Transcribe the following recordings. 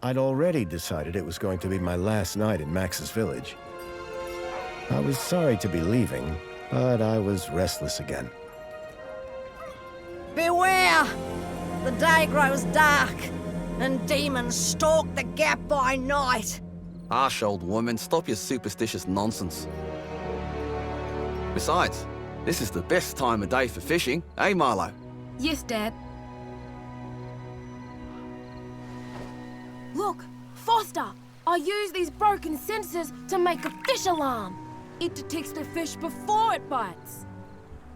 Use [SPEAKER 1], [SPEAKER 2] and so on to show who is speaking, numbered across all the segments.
[SPEAKER 1] I'd already decided it was going to be my last night in Max's village. I was sorry to be leaving, but I was restless again.
[SPEAKER 2] Beware! The day grows dark, and demons stalk the gap by night.
[SPEAKER 3] Harsh old woman, stop your superstitious nonsense. Besides, this is the best time of day for fishing, eh, Milo?
[SPEAKER 4] Yes, Dad. Look, Foster! I use these broken sensors to make a fish alarm. It detects the fish before it bites.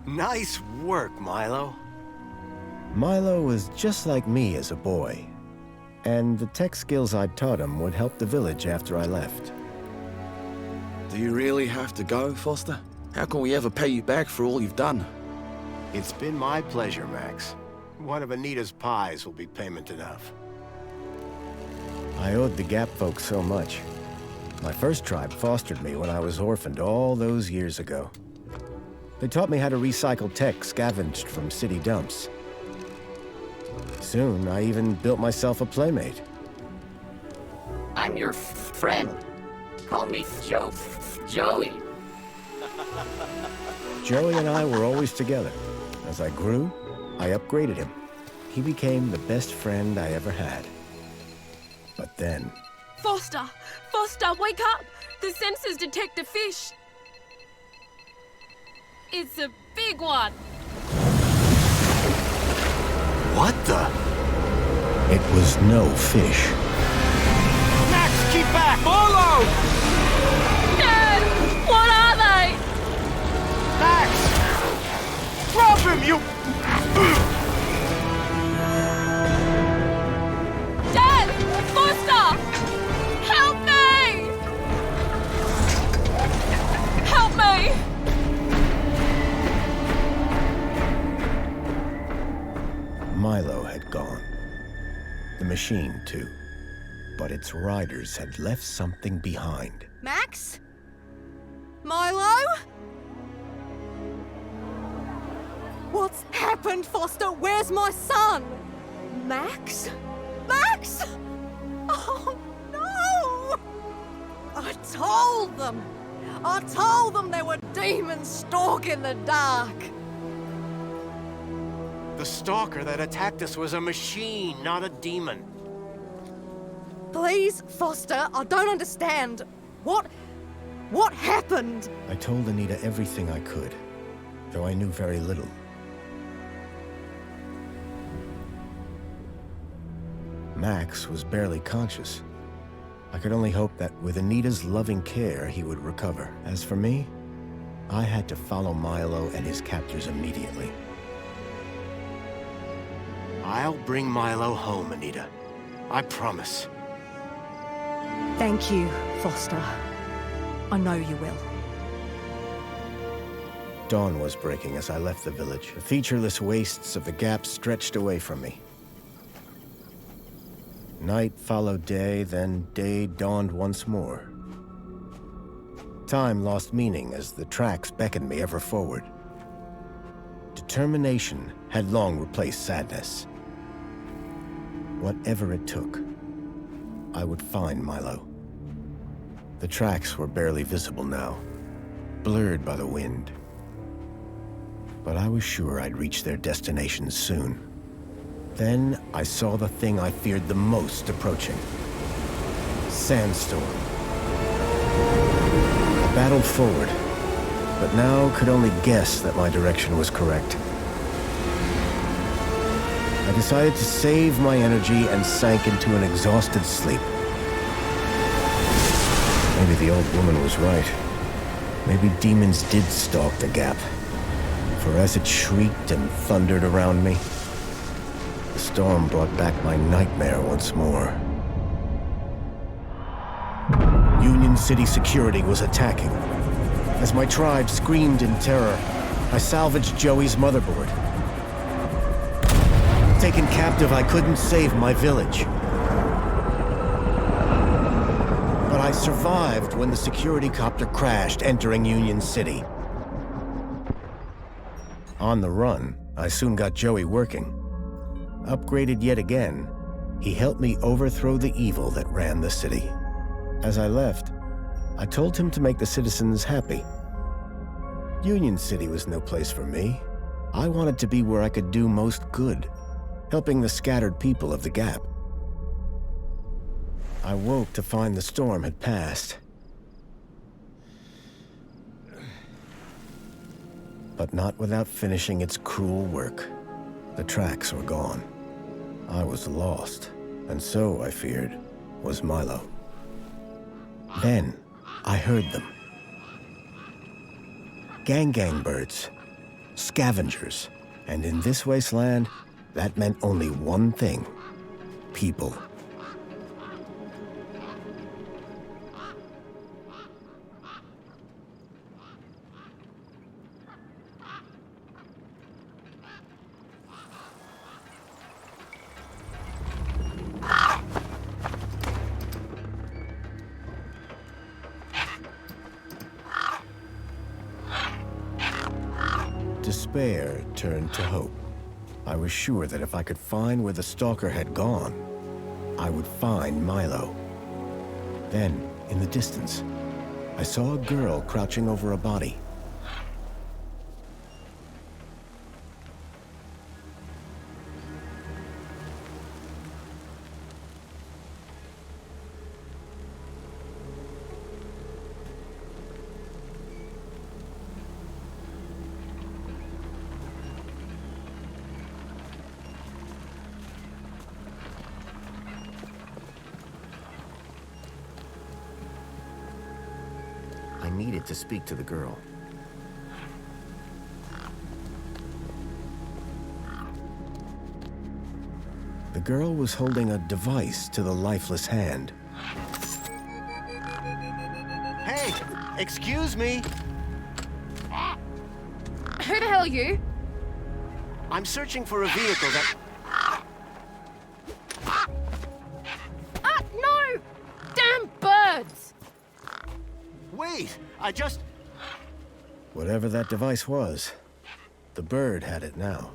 [SPEAKER 5] Nice work, Milo.
[SPEAKER 1] Milo was just like me as a boy, and the tech skills I'd taught him would help the village after I left.
[SPEAKER 3] Do you really have to go, Foster? How can we ever pay you back for all you've done?
[SPEAKER 5] It's been my pleasure, Max. One of Anita's pies will be payment enough.
[SPEAKER 1] I owed the Gap folks so much. My first tribe fostered me when I was orphaned all those years ago. They taught me how to recycle tech scavenged from city dumps. Soon, I even built myself a playmate.
[SPEAKER 6] I'm your friend. Call me Joey.
[SPEAKER 1] Joey and I were always together. As I grew, I upgraded him. He became the best friend I ever had. But then...
[SPEAKER 4] Foster! Foster, wake up! The sensors detect a fish. It's a big one.
[SPEAKER 5] What the?
[SPEAKER 1] It was no fish.
[SPEAKER 5] Max, keep back! Milo!
[SPEAKER 4] Dad! What are they?
[SPEAKER 5] Max! Drop him, you...
[SPEAKER 4] Dad! Foster! Help me! Help me!
[SPEAKER 1] Milo had gone. The machine, too. But its riders had left something behind.
[SPEAKER 2] Max? Milo? What's happened, Foster? Where's my son? Max? Max? Oh, no! I told them there were demons stalking the dark.
[SPEAKER 5] The stalker that attacked us was a machine, not a demon.
[SPEAKER 2] Please, Foster, I don't understand. What happened?
[SPEAKER 1] I told Anita everything I could, though I knew very little. Max was barely conscious. I could only hope that with Anita's loving care, he would recover. As for me, I had to follow Milo and his captors immediately.
[SPEAKER 5] I'll bring Milo home, Anita. I promise.
[SPEAKER 2] Thank you, Foster. I know you will.
[SPEAKER 1] Dawn was breaking as I left the village. The featureless wastes of the Gap stretched away from me. Night followed day, then day dawned once more. Time lost meaning as the tracks beckoned me ever forward. Determination had long replaced sadness. Whatever it took, I would find Milo. The tracks were barely visible now, blurred by the wind. But I was sure I'd reach their destination soon. Then I saw the thing I feared the most approaching. Sandstorm. I battled forward, but now could only guess that my direction was correct. I decided to save my energy and sank into an exhausted sleep. Maybe the old woman was right. Maybe demons did stalk the Gap. For as it shrieked and thundered around me, the storm brought back my nightmare once more. Union City security was attacking. As my tribe screamed in terror, I salvaged Joey's motherboard. Taken captive, I couldn't save my village. But I survived when the security copter crashed, entering Union City. On the run, I soon got Joey working. Upgraded yet again, He helped me overthrow the evil that ran the city. As I left, I told him to make the citizens happy. Union City was no place for me. I wanted to be where I could do most good, helping the scattered people of the Gap. I woke to find the storm had passed. But not without finishing its cruel work. The tracks were gone. I was lost, and so, I feared, was Milo. Then, I heard them. Gang birds, scavengers, and in this wasteland, that meant only one thing: people. Despair turned to hope. I was sure that if I could find where the stalker had gone, I would find Milo. Then, in the distance, I saw a girl crouching over a body. I needed to speak to the girl. The girl was holding a device to the lifeless hand.
[SPEAKER 5] Hey! Excuse me!
[SPEAKER 4] Who the hell are you?
[SPEAKER 5] I'm searching for a vehicle that...
[SPEAKER 4] Ah, no! Damn birds!
[SPEAKER 5] Wait! I just...
[SPEAKER 1] Whatever that device was, the bird had it now.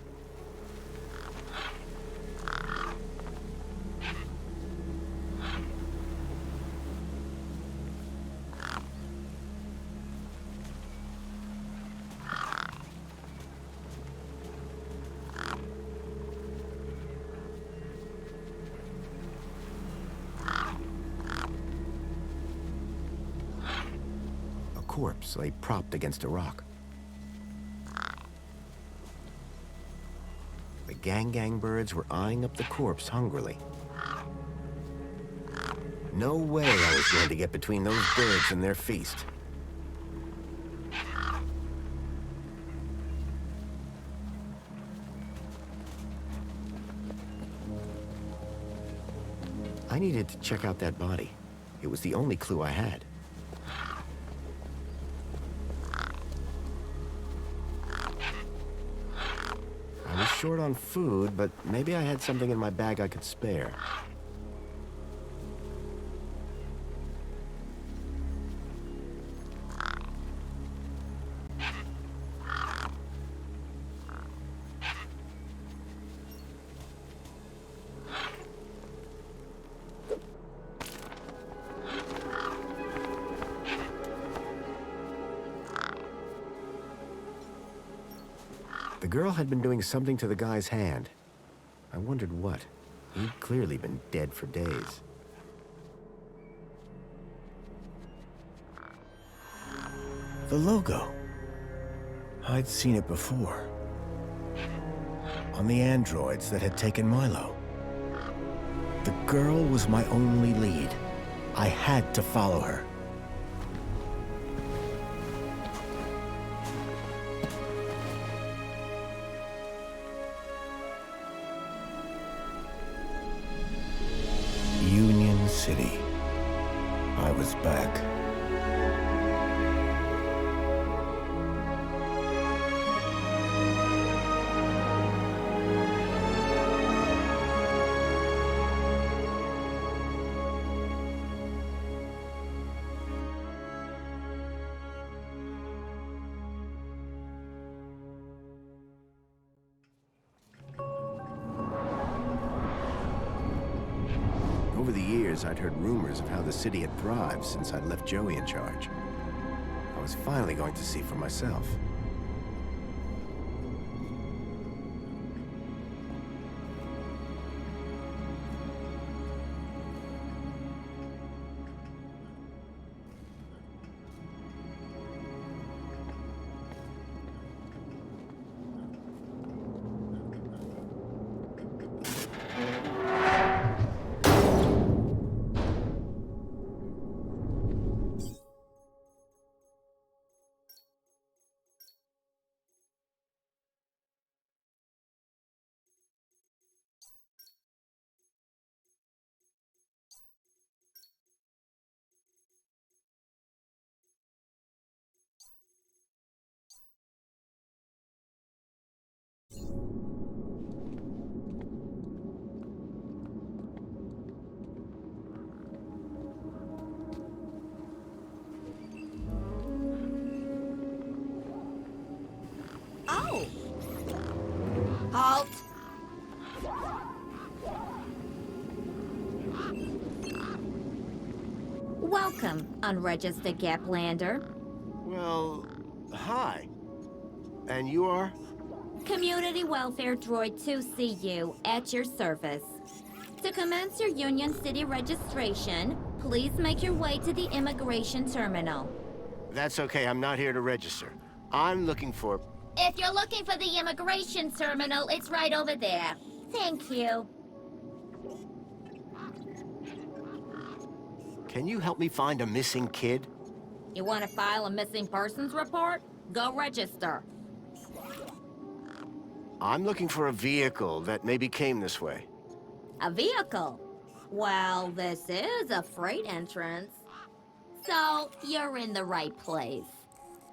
[SPEAKER 1] Corpse lay propped against a rock. The gang birds were eyeing up the corpse hungrily. No way I was going to get between those birds and their feast. I needed to check out that body. It was the only clue I had. I was short on food, but maybe I had something in my bag I could spare. The girl had been doing something to the guy's hand. I wondered what. He'd clearly been dead for days. The logo. I'd seen it before. On the androids that had taken Milo. The girl was my only lead. I had to follow her. Union City. I was back.
[SPEAKER 5] Over the years, I'd heard rumors of how the city had thrived since I'd left Joey in charge. I was finally going to see for myself.
[SPEAKER 2] Oh! Halt!
[SPEAKER 7] Welcome, unregistered Gaplander.
[SPEAKER 5] Well, hi. And you are?
[SPEAKER 7] Community Welfare Droid 2CU at your service. To commence your Union City registration, please make your way to the immigration terminal.
[SPEAKER 5] That's okay, I'm not here to register. I'm looking for...
[SPEAKER 7] If you're looking for the immigration terminal, it's right over there. Thank you.
[SPEAKER 5] Can you help me find a missing kid?
[SPEAKER 7] You want to file a missing persons report? Go register.
[SPEAKER 5] I'm looking for a vehicle that maybe came this way.
[SPEAKER 7] A vehicle? Well, this is a freight entrance. So, you're in the right place.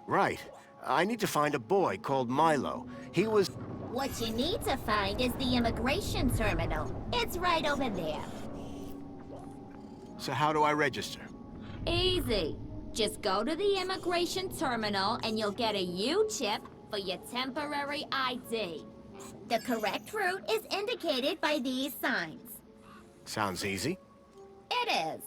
[SPEAKER 5] Right. I need to find a boy called Milo. He was...
[SPEAKER 7] What you need to find is the immigration terminal. It's right over there.
[SPEAKER 5] So how do I register?
[SPEAKER 7] Easy. Just go to the immigration terminal and you'll get a U-chip for your temporary ID. The correct route is indicated by these signs.
[SPEAKER 5] Sounds easy.
[SPEAKER 7] It is.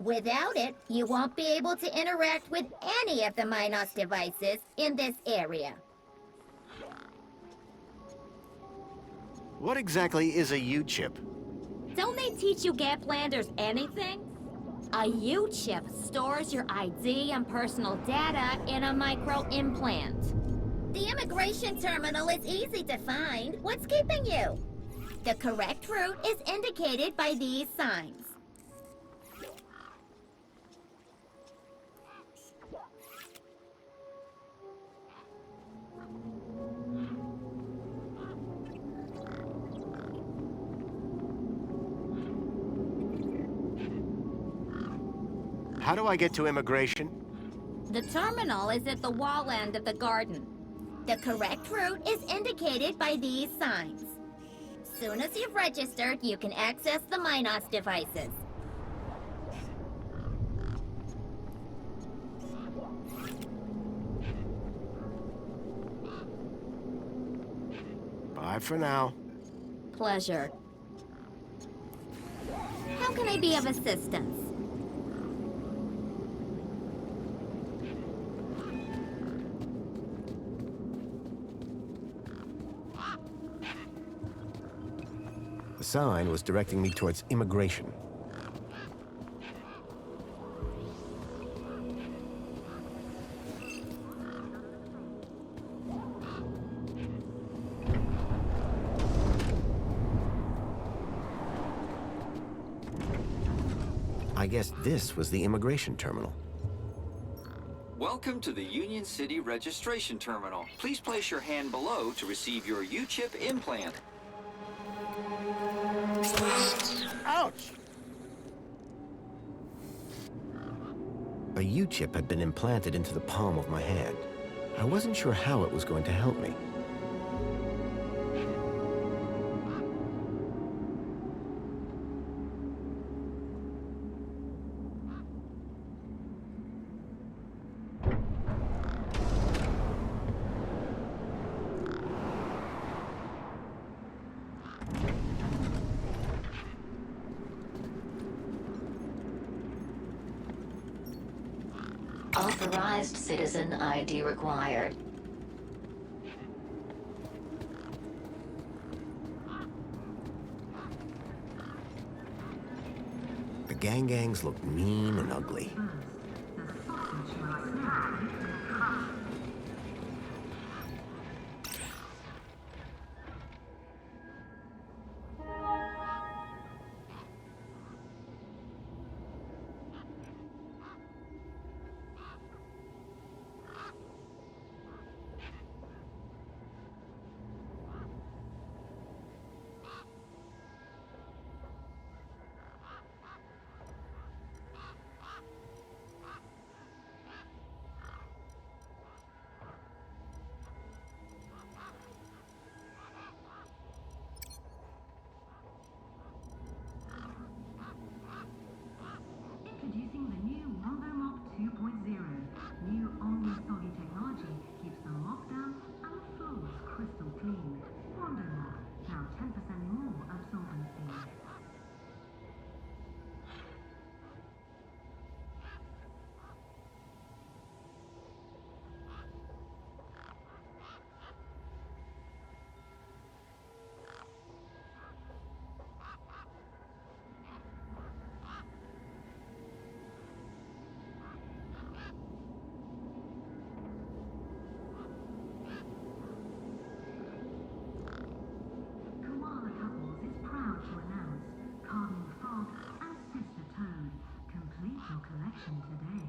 [SPEAKER 7] Without it, you won't be able to interact with any of the Minos devices in this area.
[SPEAKER 5] What exactly is a U-chip?
[SPEAKER 7] Don't they teach you Gaplanders anything? A U-chip stores your ID and personal data in a micro-implant. The immigration terminal is easy to find. What's keeping you? The correct route is indicated by these signs.
[SPEAKER 5] How do I get to immigration?
[SPEAKER 7] The terminal is at the wall end of the garden. The correct route is indicated by these signs. Soon as you've registered, you can access the Minos devices.
[SPEAKER 5] Bye for now.
[SPEAKER 7] Pleasure. How can I be of assistance?
[SPEAKER 5] The sign was directing me towards immigration. I guess this was the immigration terminal.
[SPEAKER 8] Welcome to the Union City Registration Terminal. Please place your hand below to receive your U-chip implant.
[SPEAKER 5] Ouch! A U-chip had been implanted into the palm of my hand. I wasn't sure how it was going to help me.
[SPEAKER 6] Authorized citizen ID required.
[SPEAKER 5] The gangs look mean and ugly.
[SPEAKER 9] Introducing the new Wombo Mop 2.0. New Omni-Soggy technology keeps the mop down and the floors crystal clean. Wombo Mop, now 10% more absorbency. Koala Couples is proud to announce Cardinal Frog and Sister Toad. Complete your collection today.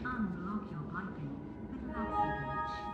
[SPEAKER 9] Unblock your piping with Maxi Bleach.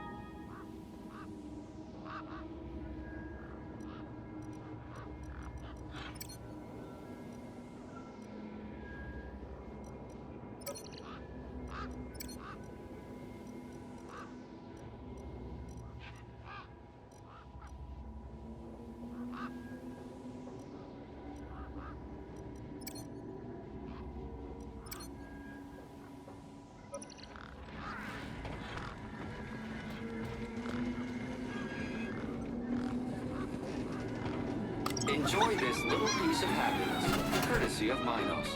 [SPEAKER 8] Enjoy this little piece of happiness, courtesy of Minos.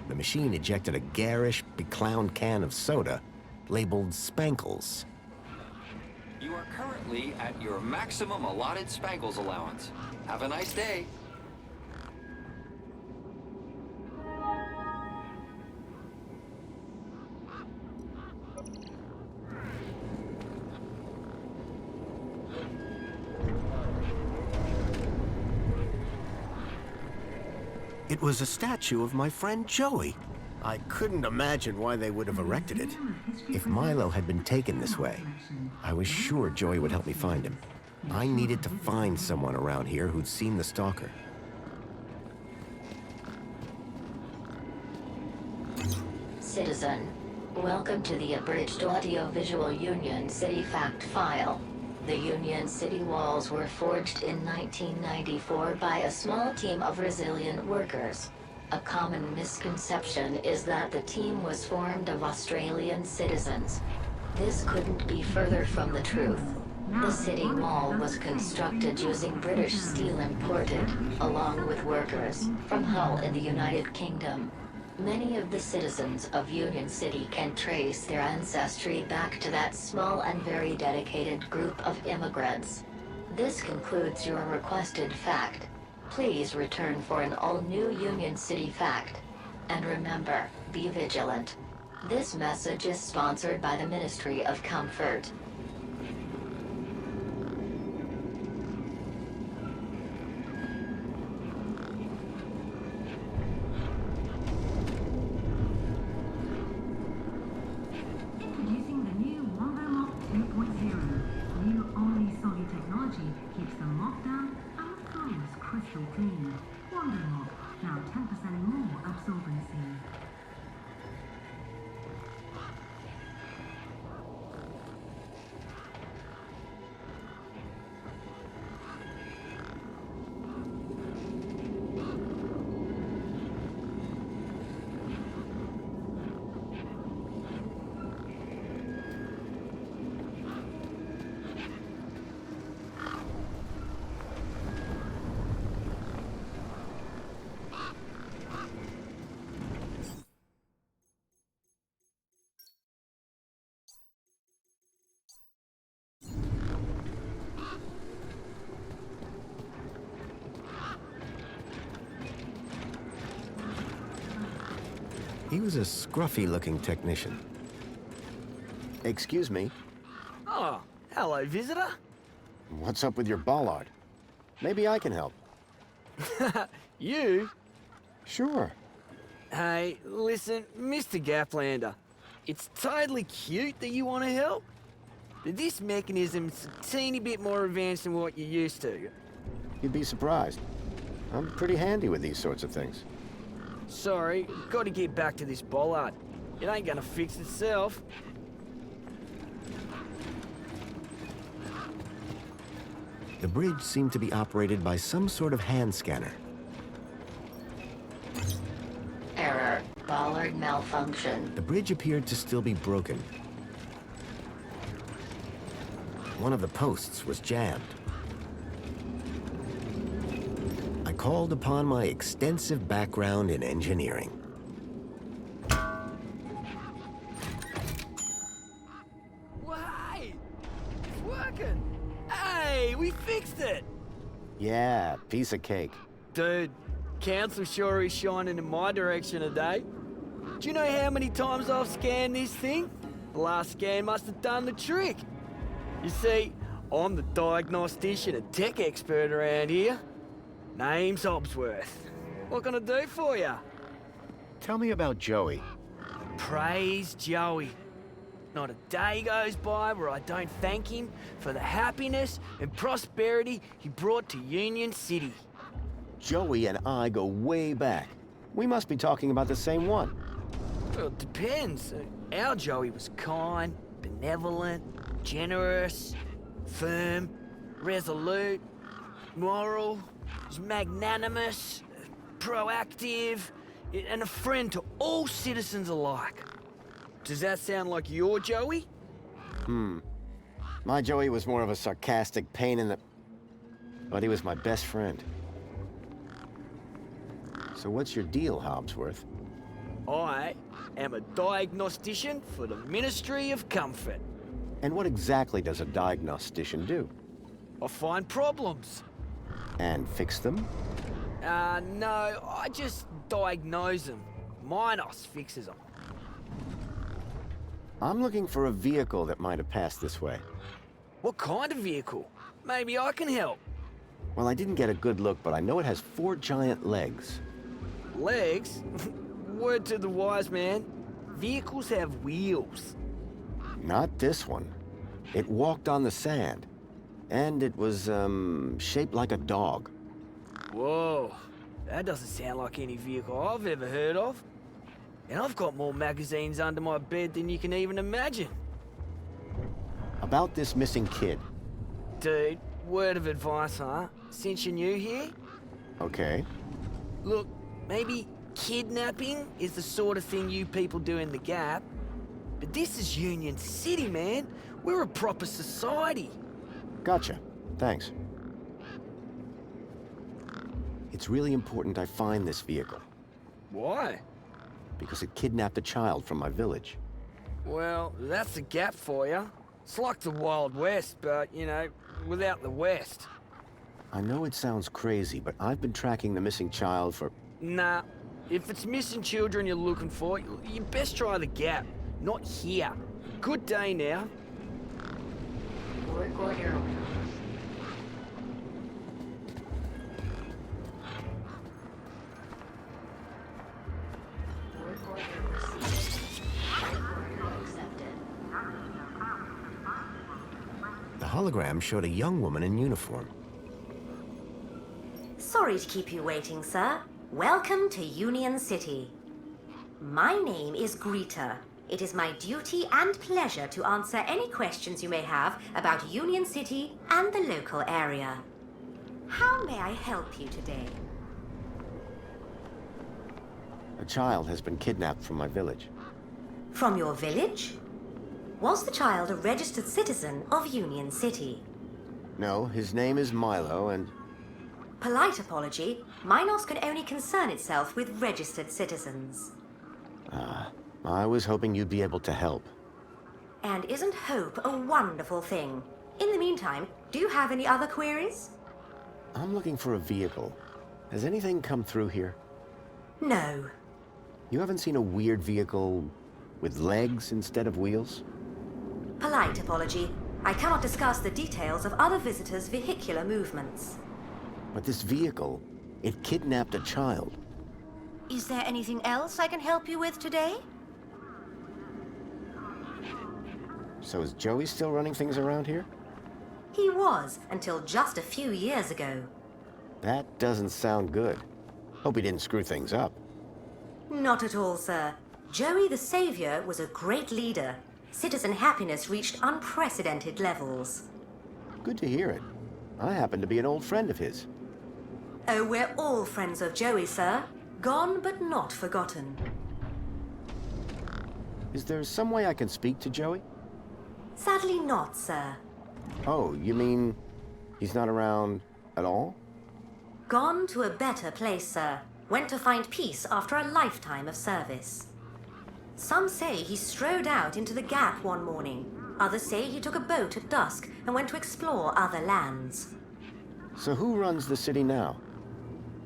[SPEAKER 5] The machine ejected a garish, beclowned can of soda labeled Spankles.
[SPEAKER 8] You are currently at your maximum allotted Spankles allowance. Have a nice day.
[SPEAKER 5] It was a statue of my friend Joey. I couldn't imagine why they would have erected it. If Milo had been taken this way, I was sure Joey would help me find him. I needed to find someone around here who'd seen the stalker.
[SPEAKER 6] Citizen, welcome to the abridged audio-visual Union City fact file. The Union City walls were forged in 1994 by a small team of resilient workers. A common misconception is that the team was formed of Australian citizens. This couldn't be further from the truth. The city wall was constructed using British steel imported, along with workers, from Hull in the United Kingdom. Many of the citizens of Union City can trace their ancestry back to that small and very dedicated group of immigrants. This concludes your requested fact. Please return for an all-new Union City fact. And remember, be vigilant. This message is sponsored by the Ministry of Comfort.
[SPEAKER 9] Introducing the new Wombo Mop 2.0. New only soggy technology keeps the mop down and the floors crystal clean. Wombo Mop, now 10% more absorbency.
[SPEAKER 5] He was a scruffy-looking technician. Excuse me,
[SPEAKER 10] Oh, hello, visitor.
[SPEAKER 5] what's up with your bollard? Maybe I can help.
[SPEAKER 10] You?
[SPEAKER 5] Sure.
[SPEAKER 10] Hey, listen, Mr. Gaplander. It's totally cute that you want to help, but this mechanism's a teeny bit more advanced than what you're used to.
[SPEAKER 5] You'd be surprised. I'm pretty handy with these sorts of things.
[SPEAKER 10] Sorry, got to get back to this bollard. It ain't gonna fix itself.
[SPEAKER 5] The bridge seemed to be operated by some sort of hand scanner.
[SPEAKER 6] Error. Bollard malfunction.
[SPEAKER 5] The bridge appeared to still be broken. One of the posts was jammed. I called upon my extensive background in engineering.
[SPEAKER 10] Well, hey, it's working. Hey, we fixed it.
[SPEAKER 5] Yeah, piece of cake.
[SPEAKER 10] Dude, council sure is shining in my direction today. Do you know how many times I've scanned this thing? The last scan must have done the trick. You see, I'm the diagnostician and tech expert around here. Name's Hobsworth. What can I do for you?
[SPEAKER 5] Tell me about Joey.
[SPEAKER 10] Praise Joey. Not a day goes by where I don't thank him for the happiness and prosperity he brought to Union City.
[SPEAKER 5] Joey and I go way back. We must be talking about the same one.
[SPEAKER 10] Well, it depends. Our Joey was kind, benevolent, generous, firm, resolute, moral, was magnanimous, proactive, and a friend to all citizens alike. Does that sound like your Joey?
[SPEAKER 5] My Joey was more of a sarcastic pain in the... But he was my best friend. So what's your deal, Hobsworth?
[SPEAKER 10] I am a diagnostician for the Ministry of Comfort.
[SPEAKER 5] And what exactly does a diagnostician do?
[SPEAKER 10] I find problems.
[SPEAKER 5] And fix them?
[SPEAKER 10] No, I just diagnose them. Minos fixes them.
[SPEAKER 5] I'm looking for a vehicle that might have passed this way.
[SPEAKER 10] What kind of vehicle? Maybe I can help.
[SPEAKER 5] Well, I didn't get a good look, but I know it has 4 giant legs.
[SPEAKER 10] Legs? Word to the wise man. Vehicles have wheels.
[SPEAKER 5] Not this one. It walked on the sand. And it was, shaped like a dog.
[SPEAKER 10] Whoa, that doesn't sound like any vehicle I've ever heard of. And I've got more magazines under my bed than you can even imagine.
[SPEAKER 5] About this missing kid.
[SPEAKER 10] Dude, word of advice, huh? Since you're new here?
[SPEAKER 5] Okay.
[SPEAKER 10] Look, maybe kidnapping is the sort of thing you people do in the Gap. But this is Union City, man. We're a proper society.
[SPEAKER 5] Gotcha. Thanks. It's really important I find this vehicle,
[SPEAKER 10] Why?
[SPEAKER 5] because it kidnapped a child from my village.
[SPEAKER 10] Well, that's the Gap for you. It's like the Wild West, but, you know, without the West.
[SPEAKER 5] I know it sounds crazy, but I've been tracking the missing child for...
[SPEAKER 10] Nah, if it's missing children you're looking for, you best try the Gap, not here. Good day now.
[SPEAKER 6] Work order. Work order received. Work order accepted.
[SPEAKER 5] The hologram showed a young woman in uniform.
[SPEAKER 11] Sorry to keep you waiting, sir. Welcome to Union City. My name is Greta. It is my duty and pleasure to answer any questions you may have about Union City and the local area. How may I help you today?
[SPEAKER 5] A child has been kidnapped from my village.
[SPEAKER 11] From your village? Was the child a registered citizen of Union City?
[SPEAKER 5] No, his name is Milo, and...
[SPEAKER 11] Polite apology, Minos can only concern itself with registered citizens.
[SPEAKER 5] I was hoping you'd be able to help.
[SPEAKER 11] And isn't hope a wonderful thing? In the meantime, do you have any other queries?
[SPEAKER 5] I'm looking for a vehicle. Has anything come through here?
[SPEAKER 11] No.
[SPEAKER 5] You haven't seen a weird vehicle with legs instead of wheels?
[SPEAKER 11] Polite apology. I cannot discuss the details of other visitors' vehicular movements.
[SPEAKER 5] But this vehicle, it kidnapped a child.
[SPEAKER 11] Is there anything else I can help you with today?
[SPEAKER 5] So is Joey still running things around here?
[SPEAKER 11] He was, until just a few years ago.
[SPEAKER 5] That doesn't sound good. Hope he didn't screw things up.
[SPEAKER 11] Not at all, sir. Joey the Savior was a great leader. Citizen happiness reached unprecedented levels.
[SPEAKER 5] Good to hear it. I happen to be an old friend of his.
[SPEAKER 11] Oh, we're all friends of Joey, sir. Gone but not forgotten.
[SPEAKER 5] Is there some way I can speak to Joey?
[SPEAKER 11] Sadly not, sir.
[SPEAKER 5] Oh, you mean he's not around at all?
[SPEAKER 11] Gone to a better place, sir. Went to find peace after a lifetime of service. Some say he strode out into the Gap one morning. Others say he took a boat at dusk and went to explore other lands.
[SPEAKER 5] So who runs the city now?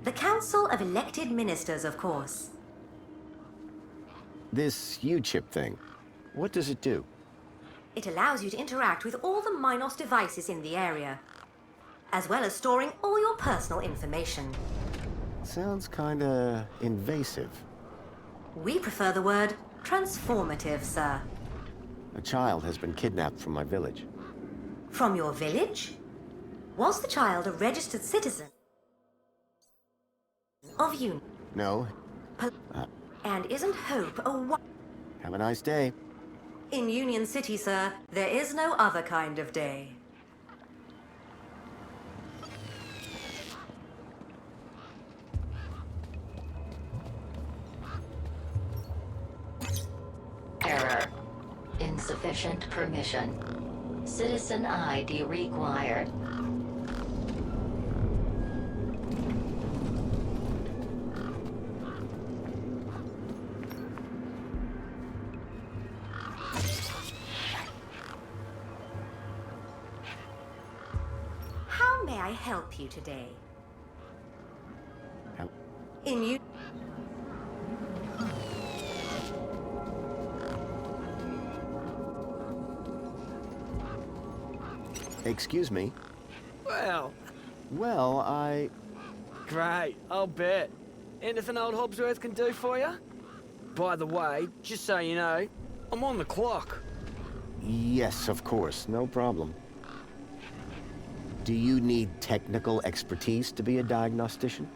[SPEAKER 11] The Council of Elected Ministers, of course.
[SPEAKER 5] This U-chip thing, what does it do?
[SPEAKER 11] It allows you to interact with all the Minos devices in the area, as well as storing all your personal information.
[SPEAKER 5] Sounds kinda invasive.
[SPEAKER 11] We prefer the word transformative, sir.
[SPEAKER 5] A child has been kidnapped from my village.
[SPEAKER 11] From your village? Was the child a registered citizen of Union?
[SPEAKER 5] No.
[SPEAKER 11] And isn't hope a
[SPEAKER 5] Have a nice day.
[SPEAKER 11] In Union City, sir, there is no other kind of day.
[SPEAKER 6] Error. Insufficient permission. Citizen ID required.
[SPEAKER 11] How may I help you today? In you.
[SPEAKER 5] Excuse me?
[SPEAKER 10] Well,
[SPEAKER 5] I...
[SPEAKER 10] Great, I'll bet. Anything old Hobsworth can do for you? By the way, just so you know, I'm on the clock.
[SPEAKER 5] Yes, of course, no problem. Do you need technical expertise to be a diagnostician?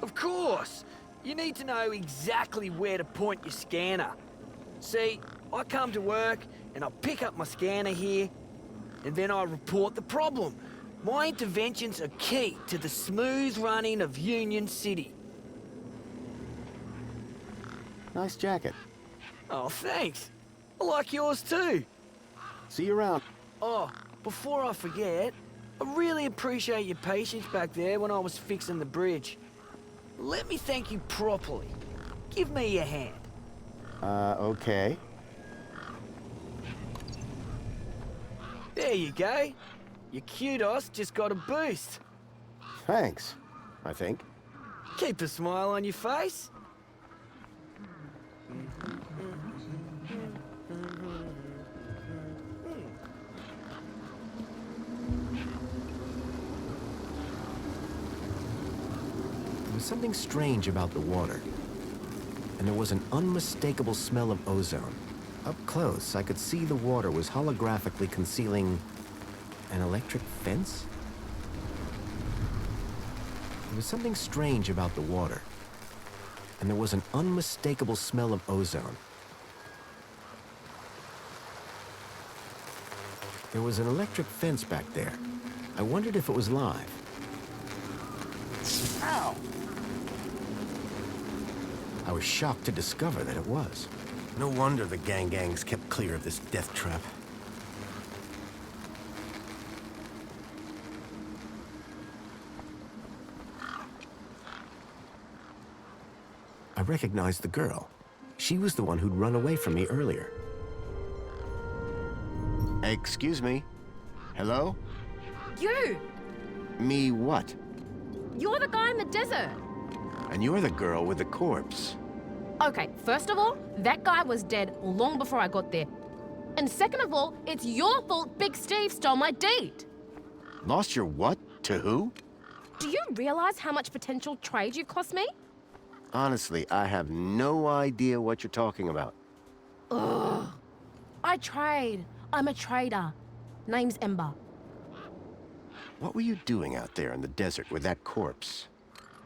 [SPEAKER 10] Of course! You need to know exactly where to point your scanner. See, I come to work and I pick up my scanner here, and then I report the problem. My interventions are key to the smooth running of Union City.
[SPEAKER 5] Nice jacket.
[SPEAKER 10] Oh, thanks. I like yours too.
[SPEAKER 5] See you around.
[SPEAKER 10] Oh, before I forget, I really appreciate your patience back there when I was fixing the bridge. Let me thank you properly. Give me your hand.
[SPEAKER 5] Okay.
[SPEAKER 10] There you go. Your kudos just got a boost.
[SPEAKER 5] Thanks, I think.
[SPEAKER 10] Keep a smile on your face.
[SPEAKER 5] There was something strange about the water, and there was an unmistakable smell of ozone. Up close, I could see the water was holographically concealing an electric fence? There was something strange about the water, and there was an unmistakable smell of ozone. There was an electric fence back there. I wondered if it was live. Ow! I was shocked to discover that it was. No wonder the gangs kept clear of this death trap. I recognized the girl. She was the one who'd run away from me earlier. Excuse me. Hello?
[SPEAKER 4] You!
[SPEAKER 5] Me what?
[SPEAKER 4] You're the guy in the desert!
[SPEAKER 5] And you're the girl with the corpse.
[SPEAKER 4] Okay, first of all, that guy was dead long before I got there. And second of all, it's your fault Big Steve stole my deed.
[SPEAKER 5] Lost your what? To who?
[SPEAKER 4] Do you realize how much potential trade you cost me?
[SPEAKER 5] Honestly, I have no idea what you're talking about.
[SPEAKER 4] Ugh. I trade. I'm a trader. Name's Ember.
[SPEAKER 5] What were you doing out there in the desert with that corpse?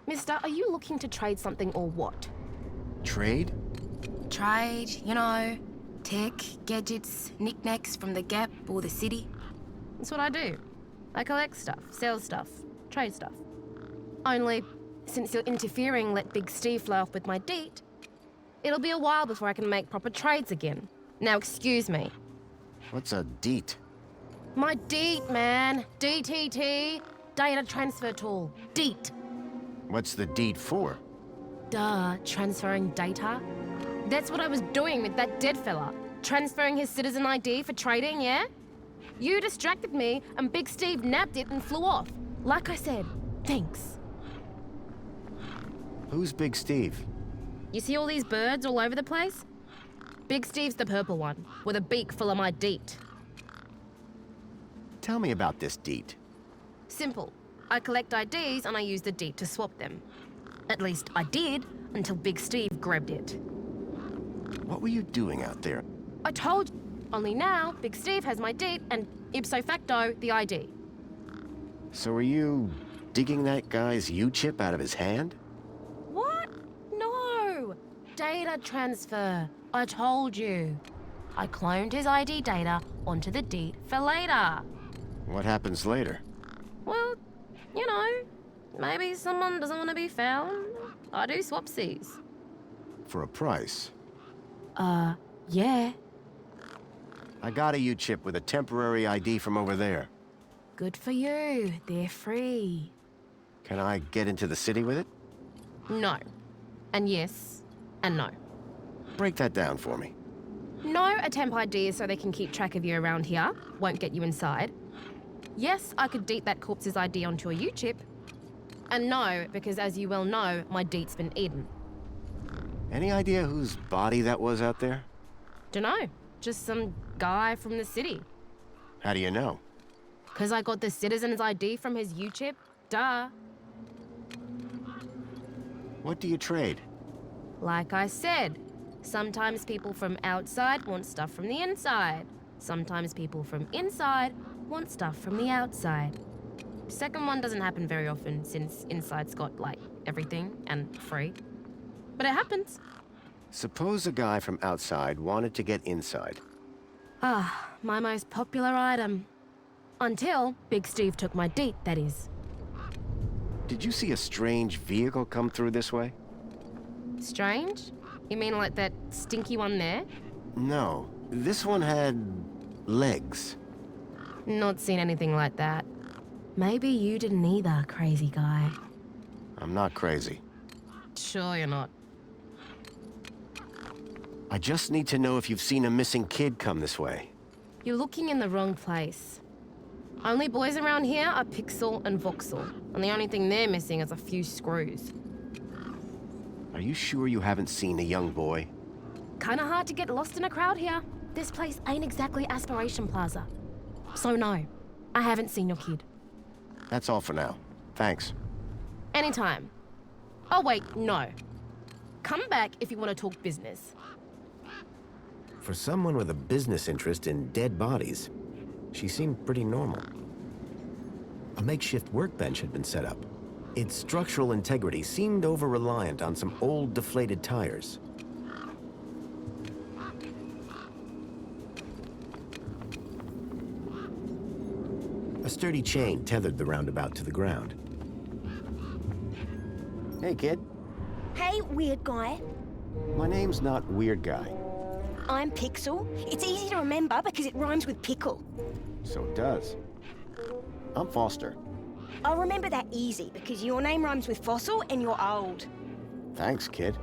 [SPEAKER 4] Mister, are you looking to trade something or what?
[SPEAKER 5] Trade?
[SPEAKER 4] Trade, you know, tech, gadgets, knickknacks from the Gap or the city. That's what I do. I collect stuff, sell stuff, trade stuff. Only, since you're interfering, let Big Steve fly off with my deet, it'll be a while before I can make proper trades again. Now excuse me.
[SPEAKER 5] What's a deet?
[SPEAKER 4] My deet, man. DTT. Data transfer tool. Deet.
[SPEAKER 5] What's the deed for?
[SPEAKER 4] Duh, transferring data. That's what I was doing with that dead fella. Transferring his citizen ID for trading, yeah? You distracted me, and Big Steve nabbed it and flew off. Like I said, thanks.
[SPEAKER 5] Who's Big Steve?
[SPEAKER 4] You see all these birds all over the place? Big Steve's the purple one, with a beak full of my deet.
[SPEAKER 5] Tell me about this deet.
[SPEAKER 4] Simple. I collect IDs and I use the deet to swap them. At least I did, until Big Steve grabbed it.
[SPEAKER 5] What were you doing out there?
[SPEAKER 4] I told you. Only now, Big Steve has my deet and, ipso facto, the ID.
[SPEAKER 5] So were you digging that guy's U-chip out of his hand?
[SPEAKER 4] What? No! Data transfer. I told you. I cloned his ID data onto the deet for later.
[SPEAKER 5] What happens later?
[SPEAKER 4] Well, you know, maybe someone doesn't want to be found. I do swapsies.
[SPEAKER 5] For a price?
[SPEAKER 4] Yeah.
[SPEAKER 5] I got a U-chip with a temporary ID from over there.
[SPEAKER 4] Good for you. They're free.
[SPEAKER 5] Can I get into the city with it?
[SPEAKER 4] No. And yes. And no.
[SPEAKER 5] Break that down for me.
[SPEAKER 4] No, a temp ID is so they can keep track of you around here. Won't get you inside. Yes, I could deet that corpse's ID onto a U-chip. And no, because as you well know, my deet's been eaten.
[SPEAKER 5] Any idea whose body that was out there?
[SPEAKER 4] Dunno. Just some guy from the city.
[SPEAKER 5] How do you know?
[SPEAKER 4] 'Cause I got the citizen's ID from his U-chip. Duh.
[SPEAKER 5] What do you trade?
[SPEAKER 4] Like I said, sometimes people from outside want stuff from the inside. Sometimes people from inside want stuff from the outside. Second one doesn't happen very often since inside's got, like, everything and free. But it happens.
[SPEAKER 5] Suppose a guy from outside wanted to get inside.
[SPEAKER 4] Ah, my most popular item. Until Big Steve took my deet, that is.
[SPEAKER 5] Did you see a strange vehicle come through this way?
[SPEAKER 4] Strange? You mean like that stinky one there?
[SPEAKER 5] No. This one had legs.
[SPEAKER 4] Not seen anything like that. Maybe you didn't either, crazy guy.
[SPEAKER 5] I'm not crazy.
[SPEAKER 4] Sure you're not.
[SPEAKER 5] I just need to know if you've seen a missing kid come this way.
[SPEAKER 4] You're looking in the wrong place. Only boys around here are Pixel and Voxel, and the only thing they're missing is a few screws.
[SPEAKER 5] Are you sure you haven't seen a young boy?
[SPEAKER 4] Kinda hard to get lost in a crowd here. This place ain't exactly Aspiration Plaza. So no, I haven't seen your kid.
[SPEAKER 5] That's all for now. Thanks.
[SPEAKER 4] Anytime. Oh wait, no. Come back if you want to talk business.
[SPEAKER 5] For someone with a business interest in dead bodies, she seemed pretty normal. A makeshift workbench had been set up. Its structural integrity seemed over-reliant on some old deflated tires. A sturdy chain tethered the roundabout to the ground. Hey, kid.
[SPEAKER 12] Hey, weird guy.
[SPEAKER 5] My name's not Weird Guy.
[SPEAKER 12] I'm Pixel. It's easy to remember because it rhymes with pickle.
[SPEAKER 5] So it does. I'm Foster.
[SPEAKER 12] I'll remember that easy because your name rhymes with fossil and you're old.
[SPEAKER 5] Thanks, kid.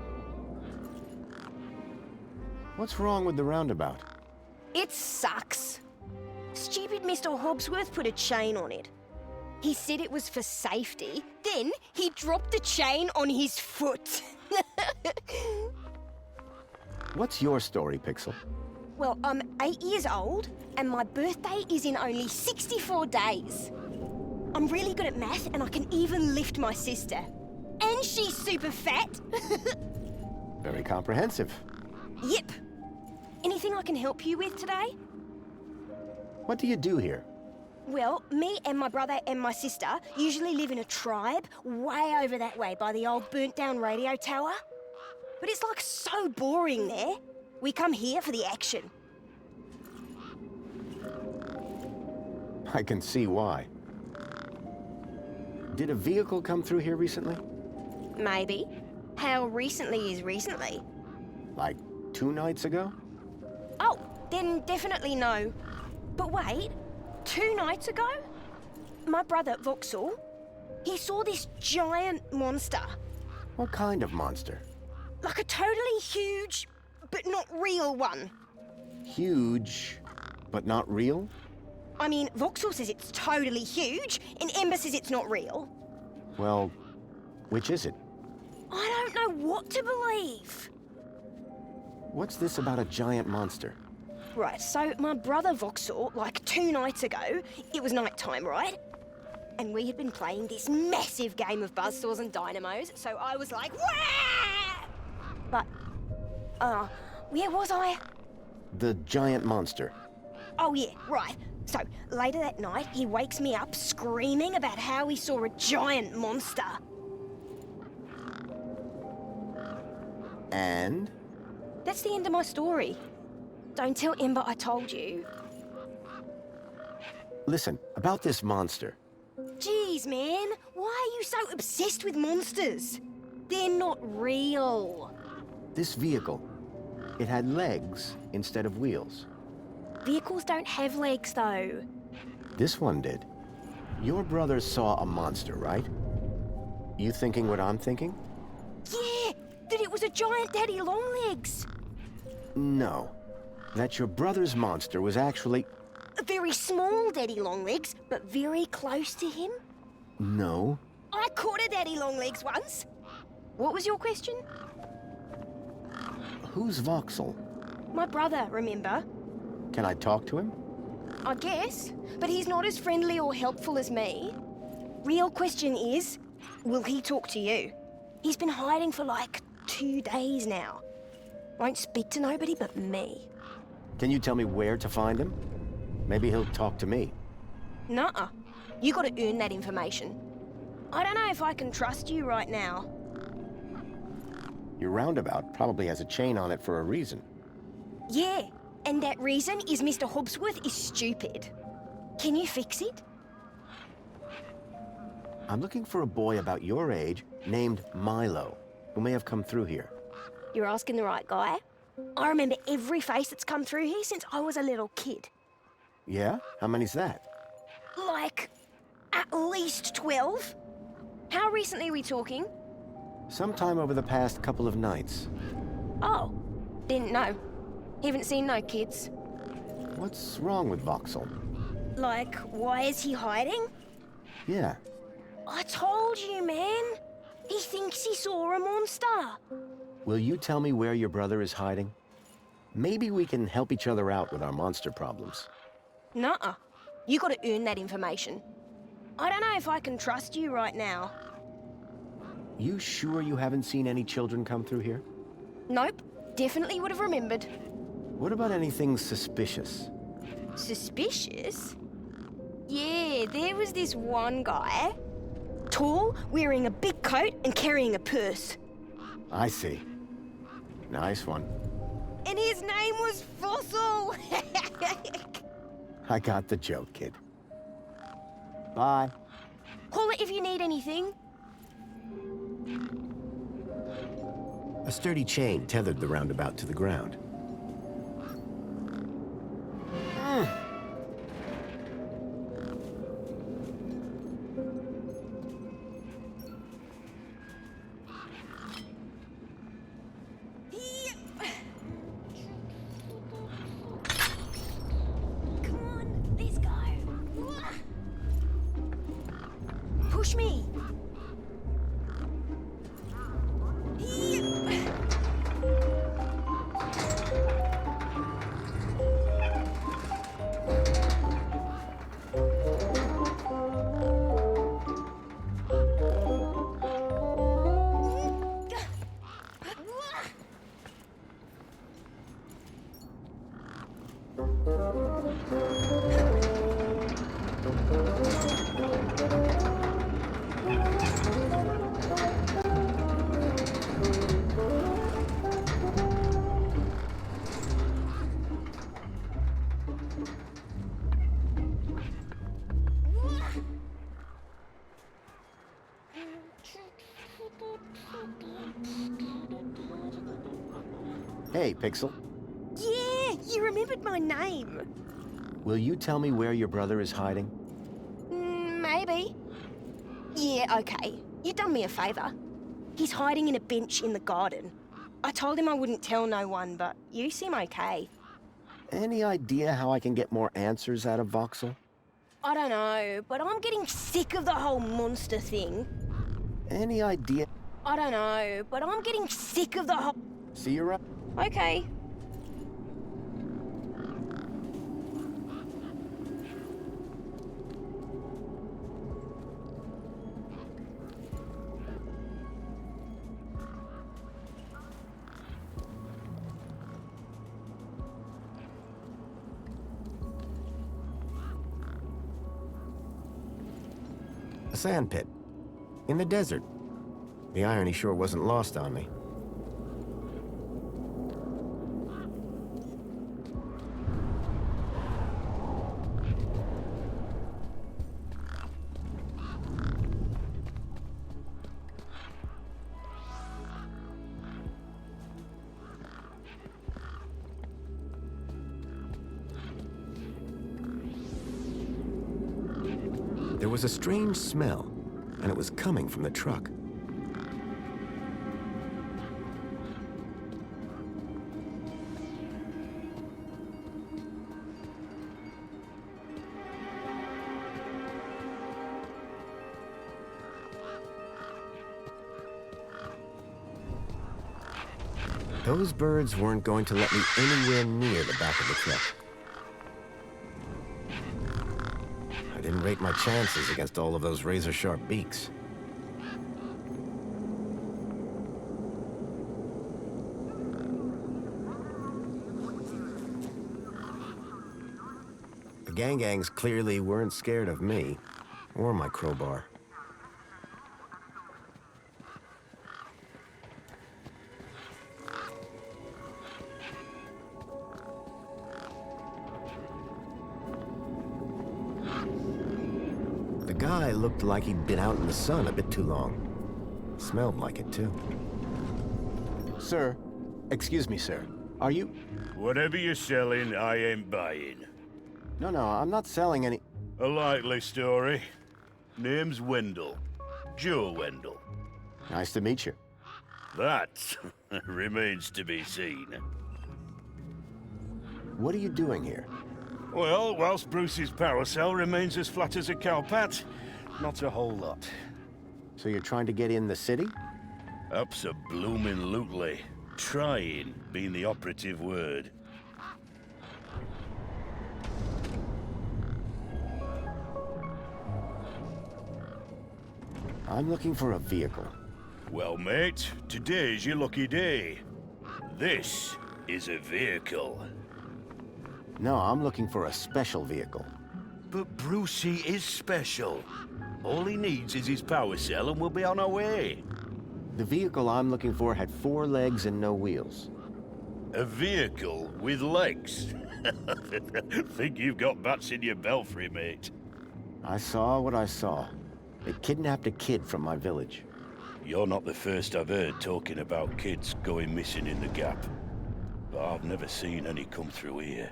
[SPEAKER 5] What's wrong with the roundabout?
[SPEAKER 12] It sucks. Stupid Mr. Hobbsworth put a chain on it. He said it was for safety, then he dropped the chain on his foot.
[SPEAKER 5] What's your story, Pixel?
[SPEAKER 12] Well, I'm 8 years old, and my birthday is in only 64 days. I'm really good at math, and I can even lift my sister. And she's super fat.
[SPEAKER 5] Very comprehensive.
[SPEAKER 12] Yep. Anything I can help you with today?
[SPEAKER 5] What do you do here?
[SPEAKER 12] Well, me and my brother and my sister usually live in a tribe way over that way by the old burnt-down radio tower. But it's like so boring there. We come here for the action.
[SPEAKER 5] I can see why. Did a vehicle come through here recently?
[SPEAKER 12] Maybe. How recently is recently?
[SPEAKER 5] Like 2 nights ago?
[SPEAKER 12] Oh, then definitely no. But wait, 2 nights ago? My brother, Voxel, he saw this giant monster.
[SPEAKER 5] What kind of monster?
[SPEAKER 12] Like a totally huge, but not real one.
[SPEAKER 5] Huge, but not real?
[SPEAKER 12] I mean, Voxel says it's totally huge, and Ember says it's not real.
[SPEAKER 5] Well, which is it?
[SPEAKER 12] I don't know what to believe.
[SPEAKER 5] What's this about a giant monster?
[SPEAKER 12] Right, so my brother Voxel, like 2 nights ago, it was night time, right? And we had been playing this massive game of buzzsaws and dynamos, so I was like, wah! But, where was I?
[SPEAKER 5] The giant monster.
[SPEAKER 12] Oh yeah, right. So, later that night, he wakes me up screaming about how he saw a giant monster.
[SPEAKER 5] And?
[SPEAKER 12] That's the end of my story. Don't tell Ember I told you.
[SPEAKER 5] Listen, about this monster.
[SPEAKER 12] Jeez, man. Why are you so obsessed with monsters? They're not real.
[SPEAKER 5] This vehicle, it had legs instead of wheels.
[SPEAKER 12] Vehicles don't have legs, though.
[SPEAKER 5] This one did. Your brother saw a monster, right? You thinking what I'm thinking?
[SPEAKER 12] Yeah, that it was a giant daddy longlegs.
[SPEAKER 5] No. That your brother's monster was actually...
[SPEAKER 12] A very small daddy longlegs, but very close to him.
[SPEAKER 5] No.
[SPEAKER 12] I caught a daddy longlegs once. What was your question?
[SPEAKER 5] Who's Voxel?
[SPEAKER 12] My brother, remember?
[SPEAKER 5] Can I talk to him?
[SPEAKER 12] I guess, but he's not as friendly or helpful as me. Real question is, will he talk to you? He's been hiding for like 2 days now. Won't speak to nobody but me.
[SPEAKER 5] Can you tell me where to find him? Maybe he'll talk to me.
[SPEAKER 12] Nuh-uh. You gotta earn that information. I don't know if I can trust you right now.
[SPEAKER 5] Your roundabout probably has a chain on it for a reason.
[SPEAKER 12] Yeah, and that reason is Mr. Hobbsworth is stupid. Can you fix it?
[SPEAKER 5] I'm looking for a boy about your age named Milo, who may have come through here.
[SPEAKER 12] You're asking the right guy. I remember every face that's come through here since I was a little kid.
[SPEAKER 5] Yeah? How many's that?
[SPEAKER 12] Like, at least 12. How recently are we talking?
[SPEAKER 5] Sometime over the past couple of nights.
[SPEAKER 12] Oh, didn't know. Haven't seen no kids.
[SPEAKER 5] What's wrong with Voxel?
[SPEAKER 12] Like, why is he hiding?
[SPEAKER 5] Yeah.
[SPEAKER 12] I told you, man. He thinks he saw a monster.
[SPEAKER 5] Will you tell me where your brother is hiding? Maybe we can help each other out with our monster problems.
[SPEAKER 12] Nuh-uh. You gotta earn that information. I don't know if I can trust you right now.
[SPEAKER 5] You sure you haven't seen any children come through here?
[SPEAKER 12] Nope. Definitely would have remembered.
[SPEAKER 5] What about anything suspicious?
[SPEAKER 12] Suspicious? Yeah, there was this one guy. Tall, wearing a big coat and carrying a purse.
[SPEAKER 5] I see. Nice one.
[SPEAKER 12] And his name was Fossil!
[SPEAKER 5] I got the joke, kid. Bye.
[SPEAKER 12] Call it if you need anything.
[SPEAKER 5] A sturdy chain tethered the roundabout to the ground.
[SPEAKER 12] Come on, let's go. Push me.
[SPEAKER 5] Hey, Pixel.
[SPEAKER 12] Yeah, you remembered my name.
[SPEAKER 5] Will you tell me where your brother is hiding?
[SPEAKER 12] Maybe. Yeah, okay. You done me a favor. He's hiding in a bench in the garden. I told him I wouldn't tell no one, but you seem okay.
[SPEAKER 5] Any idea how I can get more answers out of Voxel?
[SPEAKER 12] I don't know, but I'm getting sick of the whole monster thing.
[SPEAKER 5] Any idea?
[SPEAKER 12] I don't know, but I'm getting sick of the whole...
[SPEAKER 5] See you around.
[SPEAKER 12] Okay.
[SPEAKER 5] A sand pit. In the desert. The irony sure wasn't lost on me. There was a strange smell, and it was coming from the truck. Those birds weren't going to let me anywhere near the back of the truck. I didn't rate my chances against all of those razor-sharp beaks. The gangs clearly weren't scared of me, or my crowbar. The guy looked like he'd been out in the sun a bit too long. Smelled like it, too. Sir, excuse me, sir. Are you...
[SPEAKER 13] Whatever you're selling, I ain't buying.
[SPEAKER 5] No, I'm not selling any...
[SPEAKER 13] A likely story. Name's Wendell. Joe Wendell.
[SPEAKER 5] Nice to meet you.
[SPEAKER 13] That remains to be seen.
[SPEAKER 5] What are you doing here?
[SPEAKER 13] Well, whilst Bruce's power cell remains as flat as a cowpat, not a whole lot.
[SPEAKER 5] So you're trying to get in the city?
[SPEAKER 13] Abso-bloomin-lutely. Trying being the operative word.
[SPEAKER 5] I'm looking for a vehicle.
[SPEAKER 13] Well, mate, today's your lucky day. This is a vehicle.
[SPEAKER 5] No, I'm looking for a special vehicle.
[SPEAKER 13] But Brucey is special. All he needs is his power cell and we'll be on our way.
[SPEAKER 5] The vehicle I'm looking for had 4 legs and no wheels.
[SPEAKER 13] A vehicle with legs? Think you've got bats in your belfry, mate.
[SPEAKER 5] I saw what I saw. They kidnapped a kid from my village.
[SPEAKER 13] You're not the first I've heard talking about kids going missing in the Gap. But I've never seen any come through here.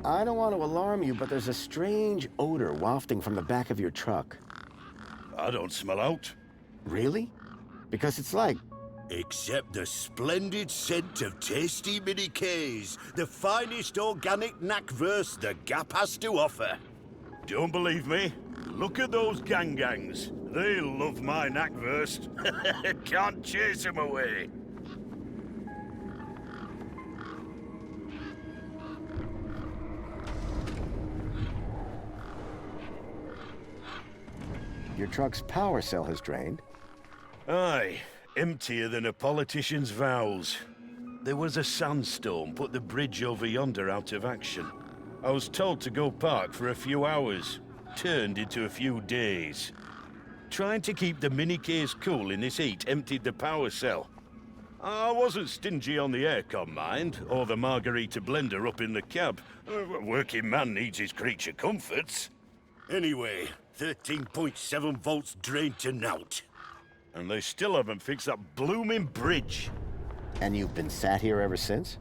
[SPEAKER 5] I don't want to alarm you, but there's a strange odor wafting from the back of your truck.
[SPEAKER 13] I don't smell out.
[SPEAKER 5] Really? Because it's like...
[SPEAKER 14] Except the splendid scent of tasty mini Ks, the finest organic knackverse the Gap has to offer.
[SPEAKER 13] Don't believe me? Look at those gangs. They love my knackverse. Can't chase them away.
[SPEAKER 5] Your truck's power cell has drained.
[SPEAKER 13] Aye, emptier than a politician's vows. There was a sandstorm put the bridge over yonder out of action. I was told to go park for a few hours. Turned into a few days. Trying to keep the mini case cool in this heat emptied the power cell. I wasn't stingy on the aircon, mind, or the margarita blender up in the cab. A working man needs his creature comforts.
[SPEAKER 14] Anyway, 13.7 volts drained to naught.
[SPEAKER 13] And they still haven't fixed that blooming bridge.
[SPEAKER 5] And you've been sat here ever since?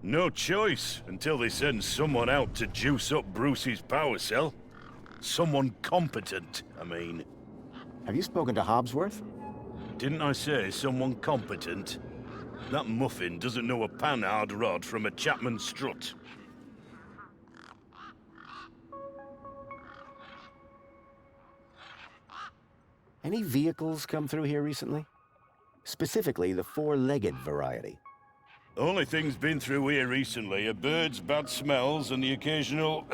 [SPEAKER 13] No choice, until they send someone out to juice up Bruce's power cell. Someone competent, I mean.
[SPEAKER 5] Have you spoken to Hobsworth?
[SPEAKER 13] Didn't I say someone competent? That muffin doesn't know a panhard rod from a Chapman strut.
[SPEAKER 5] Any vehicles come through here recently? Specifically, the 4-legged variety.
[SPEAKER 13] The only thing's been through here recently are birds, bad smells, and the occasional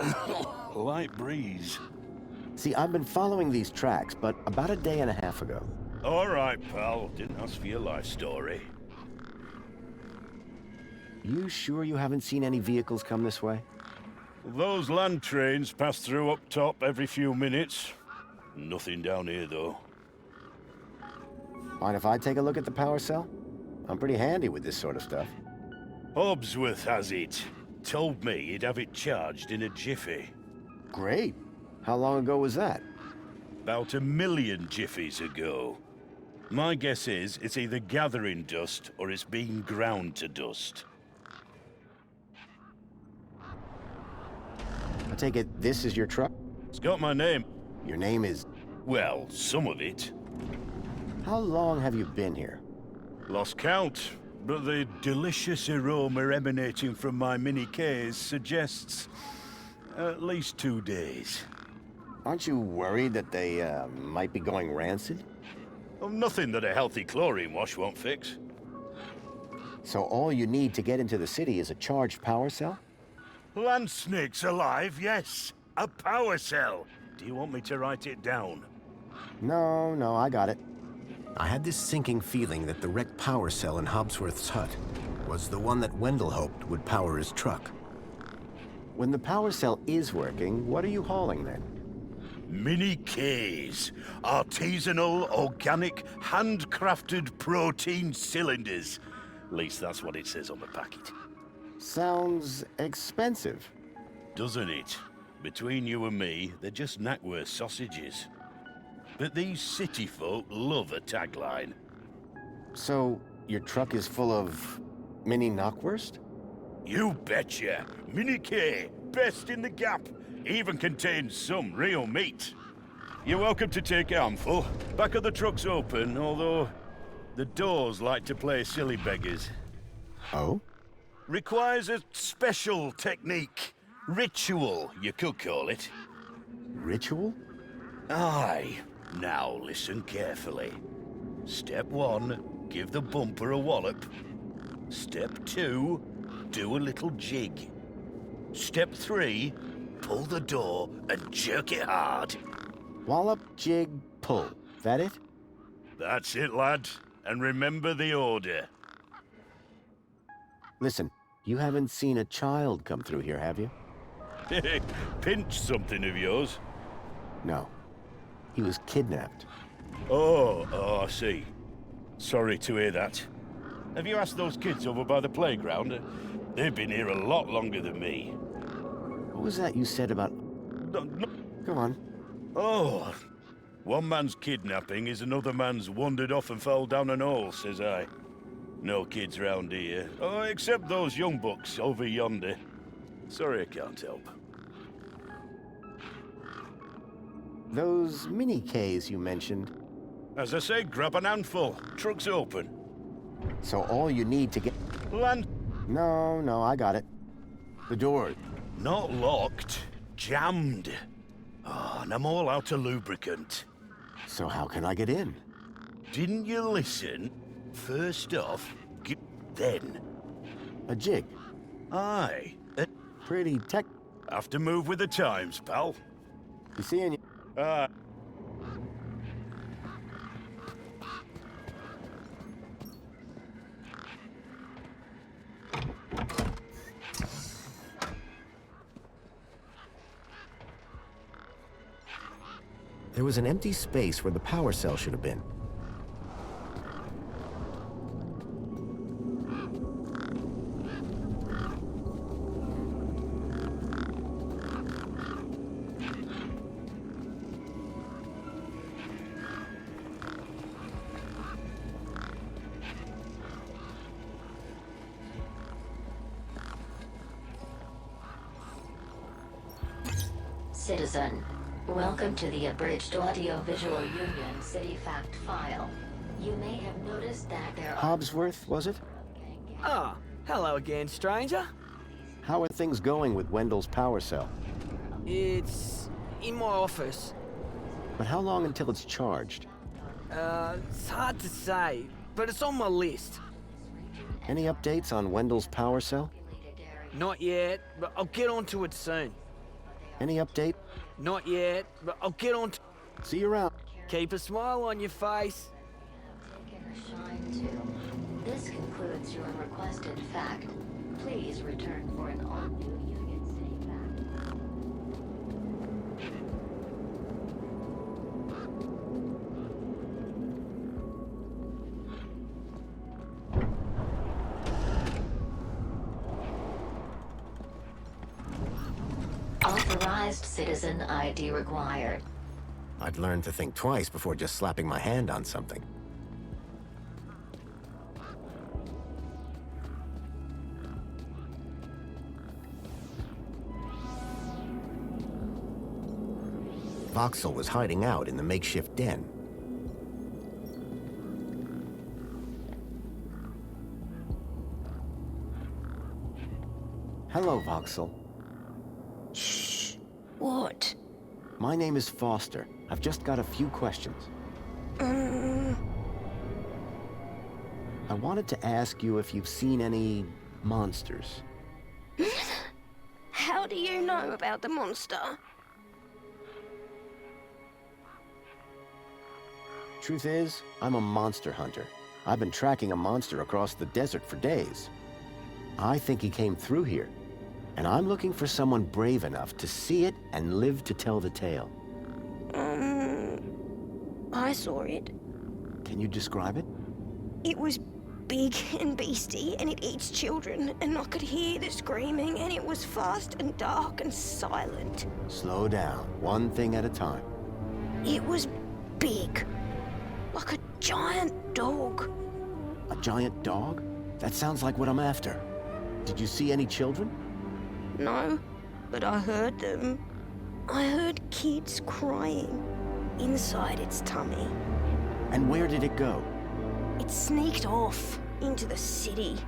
[SPEAKER 13] light breeze.
[SPEAKER 5] See, I've been following these tracks, but about a day and a half ago.
[SPEAKER 13] All right, pal. Didn't ask for your life story.
[SPEAKER 5] You sure you haven't seen any vehicles come this way?
[SPEAKER 13] Those land trains pass through up top every few minutes. Nothing down here, though.
[SPEAKER 5] Mind if I take a look at the power cell? I'm pretty handy with this sort of stuff.
[SPEAKER 13] Hobsworth has it. Told me he'd have it charged in a jiffy.
[SPEAKER 5] Great. How long ago was that?
[SPEAKER 13] About 1 million jiffies ago. My guess is it's either gathering dust or it's being ground to dust.
[SPEAKER 5] I take it this is your truck?
[SPEAKER 13] It's got my name.
[SPEAKER 5] Your name is...
[SPEAKER 13] Well, some of it.
[SPEAKER 5] How long have you been here?
[SPEAKER 13] Lost count, but the delicious aroma emanating from my mini Ks suggests at least 2 days.
[SPEAKER 5] Aren't you worried that they might be going rancid?
[SPEAKER 13] Oh, nothing that a healthy chlorine wash won't fix.
[SPEAKER 5] So all you need to get into the city is a charged power cell?
[SPEAKER 13] Land snakes alive, yes. A power cell. Do you want me to write it down?
[SPEAKER 5] No, I got it. I had this sinking feeling that the wrecked power cell in Hobsworth's hut was the one that Wendell hoped would power his truck. When the power cell is working, what are you hauling then?
[SPEAKER 13] Mini Ks. Artisanal, organic, handcrafted protein cylinders. At least that's what it says on the packet.
[SPEAKER 5] Sounds expensive.
[SPEAKER 13] Doesn't it? Between you and me, they're just Knackworth sausages. But these city folk love a tagline.
[SPEAKER 5] So, your truck is full of mini knockwurst?
[SPEAKER 13] You betcha. Mini K, best in the Gap. Even contains some real meat. You're welcome to take a handful. Back of the truck's open, although The doors like to play silly beggars.
[SPEAKER 5] Oh?
[SPEAKER 13] Requires a special technique. Ritual, you could call it.
[SPEAKER 5] Ritual?
[SPEAKER 13] Aye. Now listen carefully. Step 1, give the bumper a wallop. Step 2, do a little jig. Step 3, pull the door and jerk it hard.
[SPEAKER 5] Wallop, jig, pull. That it?
[SPEAKER 13] That's it, lad. And remember the order.
[SPEAKER 5] Listen, you haven't seen a child come through here, have you?
[SPEAKER 13] Pinch something of yours?
[SPEAKER 5] No. He was kidnapped.
[SPEAKER 13] Oh, I see. Sorry to hear that. Have you asked those kids over by the playground? They've been here a lot longer than me.
[SPEAKER 5] What was that you said about...
[SPEAKER 13] No.
[SPEAKER 5] Go on.
[SPEAKER 13] Oh, one man's kidnapping is another man's wandered off and fell down an hole, says I. No kids round here. Oh, except those young bucks over yonder. Sorry I can't help.
[SPEAKER 5] Those mini-Ks you mentioned.
[SPEAKER 13] As I say, grab an handful. Truck's open.
[SPEAKER 5] So all you need to get...
[SPEAKER 13] Land...
[SPEAKER 5] No, I got it. The door.
[SPEAKER 13] Not locked. Jammed. Oh, and I'm all out of lubricant.
[SPEAKER 5] So how can I get in?
[SPEAKER 13] Didn't you listen? First off, then.
[SPEAKER 5] A jig?
[SPEAKER 13] Aye.
[SPEAKER 5] Pretty tech...
[SPEAKER 13] Have to move with the times, pal.
[SPEAKER 5] You seeing you? There was an empty space where the power cell should have been.
[SPEAKER 6] Citizen, welcome to the Abridged Audio-Visual Union City Fact File. You may have noticed that there are...
[SPEAKER 5] Hobsworth, was it?
[SPEAKER 10] Ah, hello again, stranger.
[SPEAKER 5] How are things going with Wendell's power cell?
[SPEAKER 10] It's in my office.
[SPEAKER 5] But how long until it's charged?
[SPEAKER 10] It's hard to say, but it's on my list.
[SPEAKER 5] Any updates on Wendell's power cell?
[SPEAKER 10] Not yet, but I'll get onto it soon.
[SPEAKER 5] Any update?
[SPEAKER 10] Not yet, but I'll get on to...
[SPEAKER 5] See you around.
[SPEAKER 10] Keep a smile on your face.
[SPEAKER 6] This concludes your requested fact. Please return for an all-new Union City fact. Authorized citizen ID required.
[SPEAKER 5] I'd learn to think twice before just slapping my hand on something. Voxel was hiding out in the makeshift den. Hello, Voxel.
[SPEAKER 12] Shh. What?
[SPEAKER 5] My name is Foster. I've just got a few questions. I wanted to ask you if you've seen any monsters.
[SPEAKER 12] How do you know about the monster?
[SPEAKER 5] Truth is, I'm a monster hunter. I've been tracking a monster across the desert for days. I think he came through here, and I'm looking for someone brave enough to see it and live to tell the tale.
[SPEAKER 12] I saw it.
[SPEAKER 5] Can you describe it?
[SPEAKER 12] It was big and beastie, and it eats children, and I could hear the screaming, and it was fast and dark and silent.
[SPEAKER 5] Slow down, one thing at a time.
[SPEAKER 12] It was big, like a giant dog.
[SPEAKER 5] A giant dog? That sounds like what I'm after. Did you see any children?
[SPEAKER 12] No, but I heard them. I heard kids crying inside its tummy.
[SPEAKER 5] And where did it go?
[SPEAKER 12] It sneaked off into the city.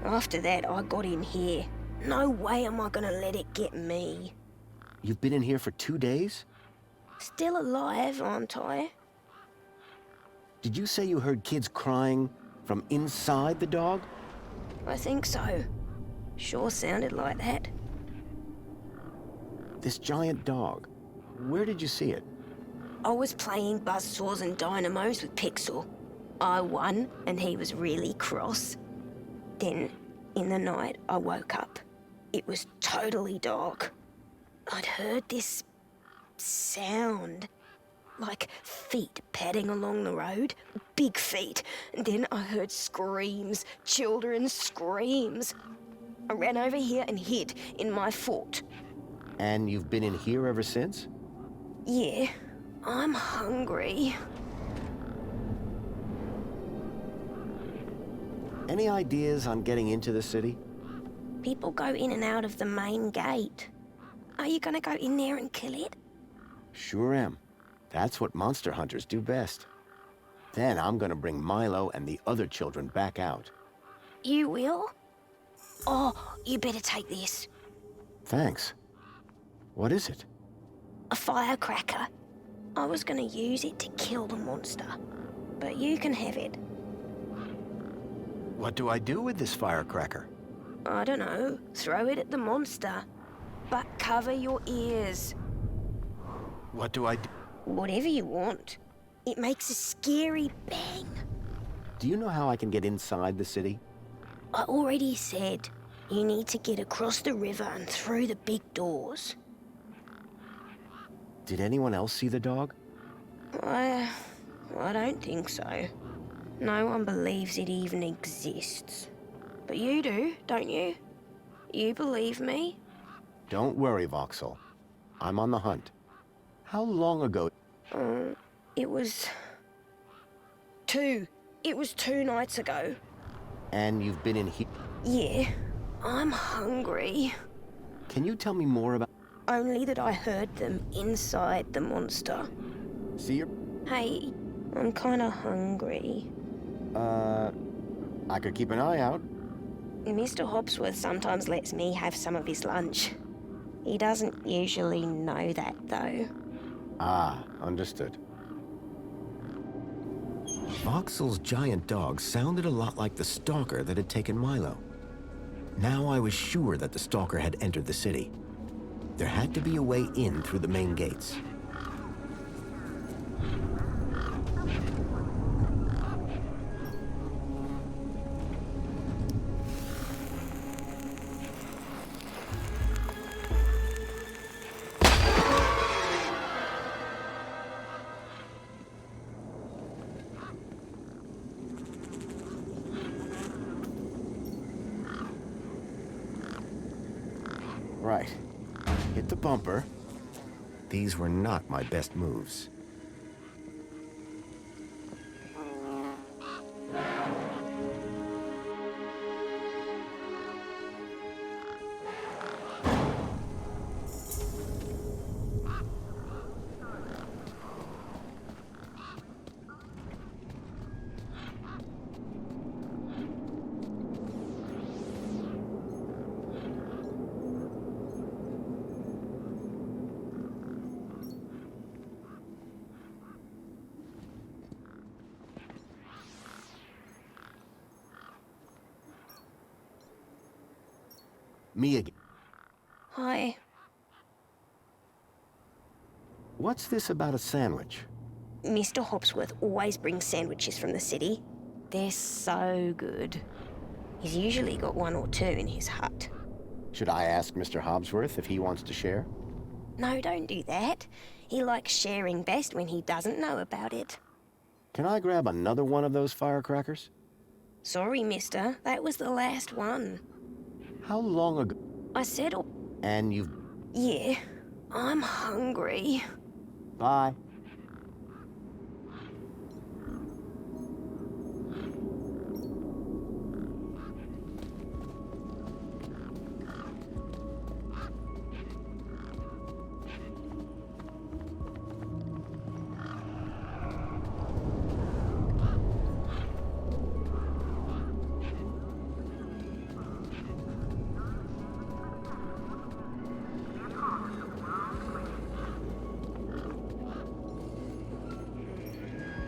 [SPEAKER 12] After that, I got in here. No way am I gonna let it get me.
[SPEAKER 5] You've been in here for 2 days?
[SPEAKER 12] Still alive, aren't I?
[SPEAKER 5] Did you say you heard kids crying from inside the dog?
[SPEAKER 12] I think so. Sure sounded like that.
[SPEAKER 5] This giant dog, where did you see it?
[SPEAKER 12] I was playing buzzsaws and dynamos with Pixel. I won, and he was really cross. Then, in the night, I woke up. It was totally dark. I'd heard this sound, like feet padding along the road, big feet. And then I heard screams, children's screams. I ran over here and hid in my fort.
[SPEAKER 5] And you've been in here ever since?
[SPEAKER 12] Yeah, I'm hungry.
[SPEAKER 5] Any ideas on getting into the city?
[SPEAKER 12] People go in and out of the main gate. Are you gonna go in there and kill it?
[SPEAKER 5] Sure am. That's what monster hunters do best. Then I'm gonna bring Milo and the other children back out.
[SPEAKER 12] You will? Oh, you better take this.
[SPEAKER 5] Thanks. What is it?
[SPEAKER 12] A firecracker. I was gonna use it to kill the monster, but you can have it.
[SPEAKER 5] What do I do with this firecracker?
[SPEAKER 12] I don't know. Throw it at the monster. But cover your ears.
[SPEAKER 5] What do I do?
[SPEAKER 12] Whatever you want. It makes a scary bang.
[SPEAKER 5] Do you know how I can get inside the city?
[SPEAKER 12] I already said you need to get across the river and through the big doors.
[SPEAKER 5] Did anyone else see the dog?
[SPEAKER 12] I don't think so. No one believes it even exists. But you do, don't you? You believe me?
[SPEAKER 5] Don't worry, Voxel. I'm on the hunt. How long ago?
[SPEAKER 12] It was 2 nights ago.
[SPEAKER 5] And you've been in here?
[SPEAKER 12] Yeah, I'm hungry.
[SPEAKER 5] Can you tell me more about...
[SPEAKER 12] Only that I heard them inside the monster.
[SPEAKER 5] See your...
[SPEAKER 12] Hey, I'm kinda hungry.
[SPEAKER 5] I could keep an eye out.
[SPEAKER 12] Mr. Hobsworth sometimes lets me have some of his lunch. He doesn't usually know that, though.
[SPEAKER 5] Ah, understood.
[SPEAKER 1] Voxel's giant dog sounded a lot like the stalker that had taken Milo. Now I was sure that the stalker had entered the city. There had to be a way in through the main gates.
[SPEAKER 5] Right. Hit the bumper.
[SPEAKER 1] These were not my best moves.
[SPEAKER 5] Me again.
[SPEAKER 12] Hi.
[SPEAKER 5] What's this about a sandwich?
[SPEAKER 12] Mr. Hobsworth always brings sandwiches from the city. They're so good. He's usually got 1 or 2 in his hut.
[SPEAKER 5] Should I ask Mr. Hobsworth if he wants to share?
[SPEAKER 12] No, don't do that. He likes sharing best when he doesn't know about it.
[SPEAKER 5] Can I grab another one of those firecrackers?
[SPEAKER 12] Sorry, mister. That was the last one.
[SPEAKER 5] How long ago?
[SPEAKER 12] I said...
[SPEAKER 5] And you've...
[SPEAKER 12] Yeah, I'm hungry.
[SPEAKER 5] Bye.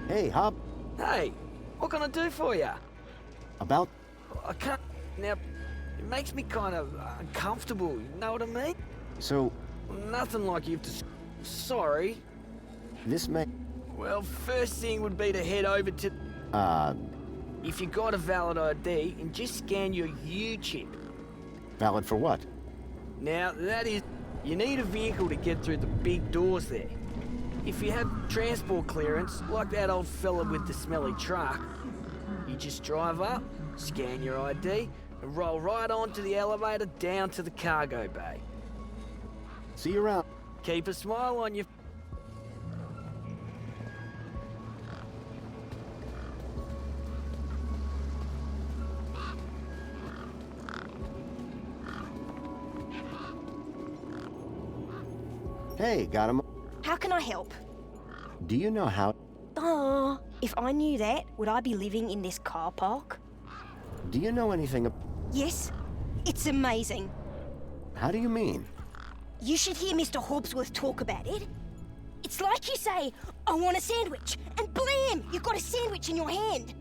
[SPEAKER 5] Hey, Hop.
[SPEAKER 10] Hey, what can I do for you?
[SPEAKER 5] About...
[SPEAKER 10] I can't... Now, it makes me kind of uncomfortable, you know what I mean?
[SPEAKER 5] So...
[SPEAKER 10] Nothing like you have to... Sorry.
[SPEAKER 5] This may...
[SPEAKER 10] Well, first thing would be to head over to...
[SPEAKER 5] If
[SPEAKER 10] you got a valid ID, and just scan your U-chip.
[SPEAKER 5] Valid for what?
[SPEAKER 10] Now, that is... You need a vehicle to get through the big doors there. If you have transport clearance, like that old fella with the smelly truck, you just drive up, scan your ID, and roll right onto the elevator down to the cargo bay.
[SPEAKER 5] See you around.
[SPEAKER 10] Keep a smile on your...
[SPEAKER 5] Hey, got him.
[SPEAKER 12] How can I help?
[SPEAKER 5] Do you know how...
[SPEAKER 12] Oh, if I knew that, would I be living in this car park?
[SPEAKER 5] Do you know anything...
[SPEAKER 12] Yes, it's amazing.
[SPEAKER 5] How do you mean?
[SPEAKER 12] You should hear Mr. Hobbsworth talk about it. It's like you say, I want a sandwich, and blam, you've got a sandwich in your hand.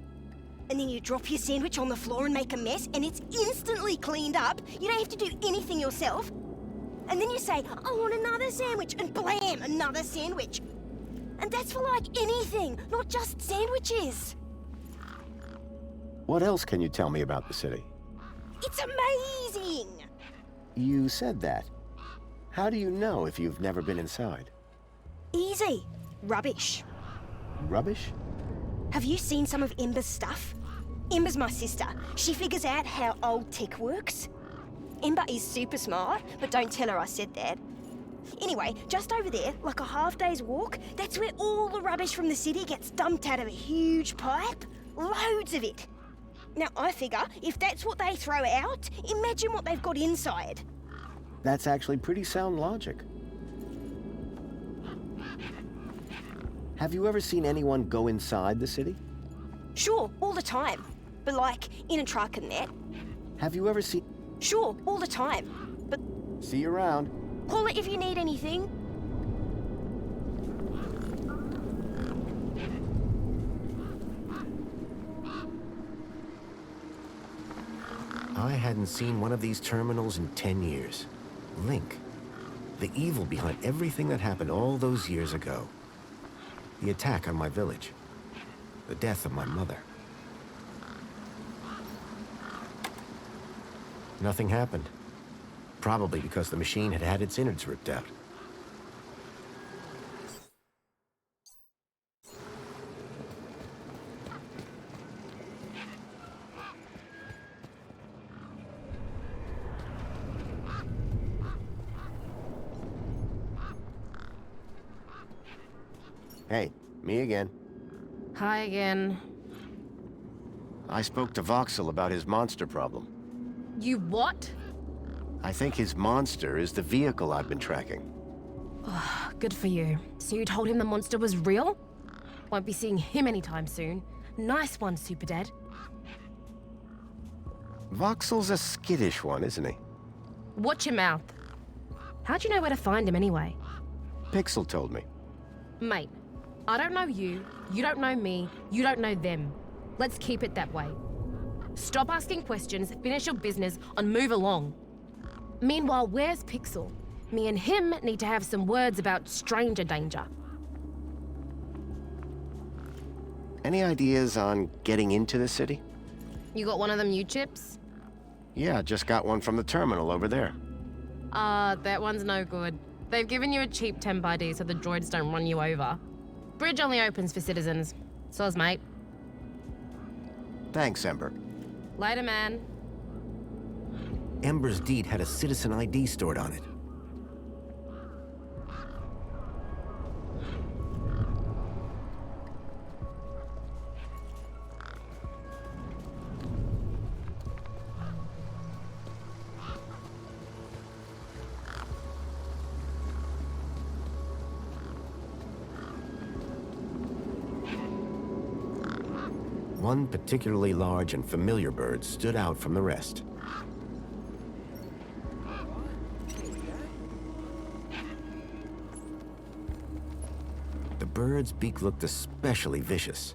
[SPEAKER 12] And then you drop your sandwich on the floor and make a mess, and it's instantly cleaned up. You don't have to do anything yourself. And then you say, I want another sandwich, and blam, another sandwich. And that's for like anything, not just sandwiches.
[SPEAKER 5] What else can you tell me about the city?
[SPEAKER 12] It's amazing!
[SPEAKER 5] You said that. How do you know if you've never been inside?
[SPEAKER 12] Easy. Rubbish.
[SPEAKER 5] Rubbish?
[SPEAKER 12] Have you seen some of Ember's stuff? Ember's my sister. She figures out how old tech works. Ember is super smart, but don't tell her I said that. Anyway, just over there, like a half-day's walk, that's where all the rubbish from the city gets dumped out of a huge pipe. Loads of it. Now, I figure, if that's what they throw out, imagine what they've got inside.
[SPEAKER 5] That's actually pretty sound logic. Have you ever seen anyone go inside the city?
[SPEAKER 12] Sure, all the time. But like, in a truck and that.
[SPEAKER 5] Have you ever seen...
[SPEAKER 12] Sure, all the time. But...
[SPEAKER 5] See you around.
[SPEAKER 12] Call it if you need anything.
[SPEAKER 5] I hadn't seen one of these terminals in 10 years. Link. The evil behind everything that happened all those years ago. The attack on my village. The death of my mother. Nothing happened. Probably because the machine had had its innards ripped out. Hey, me again.
[SPEAKER 4] Hi again.
[SPEAKER 5] I spoke to Voxel about his monster problem.
[SPEAKER 4] You what?
[SPEAKER 5] I think his monster is the vehicle I've been tracking.
[SPEAKER 4] Oh, good for you. So you told him the monster was real? Won't be seeing him anytime soon. Nice one, Super Dad.
[SPEAKER 5] Voxel's a skittish one, isn't he?
[SPEAKER 4] Watch your mouth. How'd you know where to find him anyway?
[SPEAKER 5] Pixel told me.
[SPEAKER 4] Mate, I don't know you don't know me, you don't know them. Let's keep it that way. Stop asking questions, finish your business, and move along. Meanwhile, where's Pixel? Me and him need to have some words about stranger danger.
[SPEAKER 5] Any ideas on getting into the city?
[SPEAKER 4] You got one of them U-chips?
[SPEAKER 5] Yeah, just got one from the terminal over there.
[SPEAKER 4] That one's no good. They've given you a cheap temp ID so the droids don't run you over. Bridge only opens for citizens. Soz, mate.
[SPEAKER 5] Thanks, Ember.
[SPEAKER 4] Later, man.
[SPEAKER 5] Ember's deed had a citizen ID stored on it. One particularly large and familiar bird stood out from the rest. The bird's beak looked especially vicious.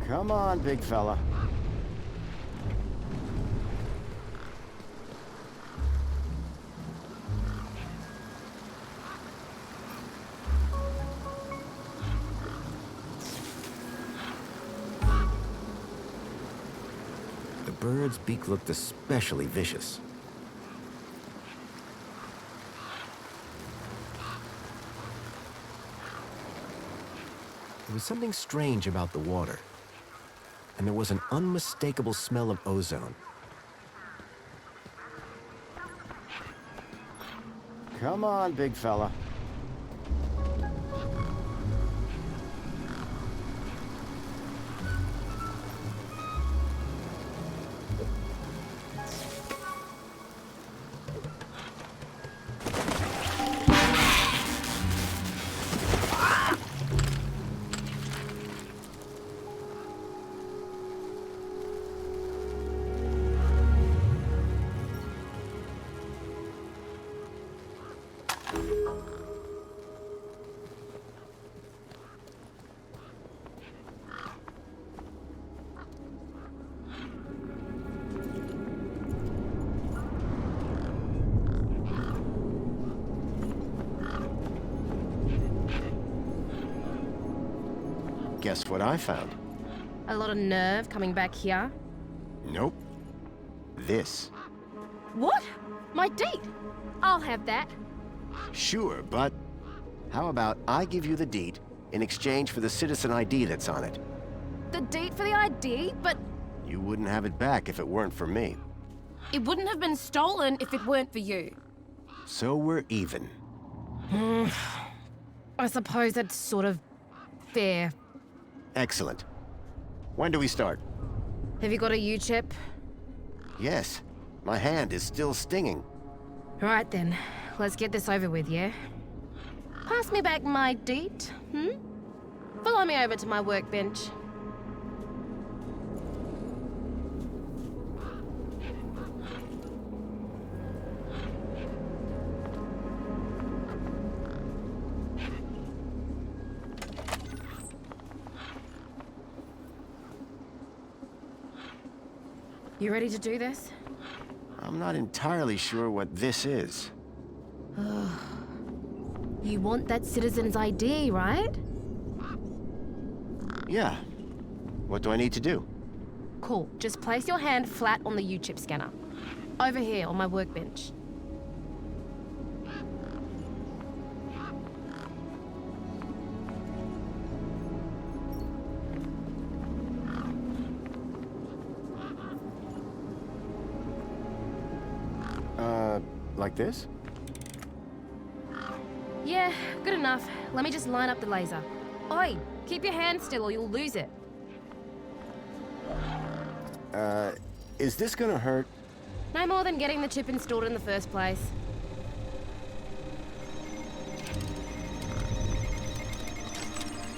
[SPEAKER 5] Come on, big fella. The bird's beak looked especially vicious. There was something strange about the water, and there was an unmistakable smell of ozone. Come on, big fella. Guess what I found?
[SPEAKER 4] A lot of nerve coming back here.
[SPEAKER 5] Nope. This.
[SPEAKER 4] What? My deed? I'll have that.
[SPEAKER 5] Sure, but how about I give you the deed in exchange for the citizen ID that's on it?
[SPEAKER 4] The deed for the ID, but
[SPEAKER 5] You wouldn't have it back if it weren't for me.
[SPEAKER 4] it wouldn't have been stolen if it weren't for you.
[SPEAKER 5] So we're even.
[SPEAKER 4] I suppose that's sort of fair.
[SPEAKER 5] Excellent. When do we start?
[SPEAKER 4] Have you got a U-chip?
[SPEAKER 5] Yes. My hand is still stinging.
[SPEAKER 4] Right then, let's get this over with, yeah? Pass me back my deed, Follow me over to my workbench. You ready to do this?
[SPEAKER 5] I'm not entirely sure what this is.
[SPEAKER 4] You want that citizen's ID, right?
[SPEAKER 5] Yeah. What do I need to do?
[SPEAKER 4] Cool. Just place your hand flat on the U-chip scanner. Over here on my workbench.
[SPEAKER 5] Like this?
[SPEAKER 4] Yeah, good enough. Let me just line up the laser. Oi, keep your hand still or you'll lose it.
[SPEAKER 5] Is this gonna hurt?
[SPEAKER 4] No more than getting the chip installed in the first place.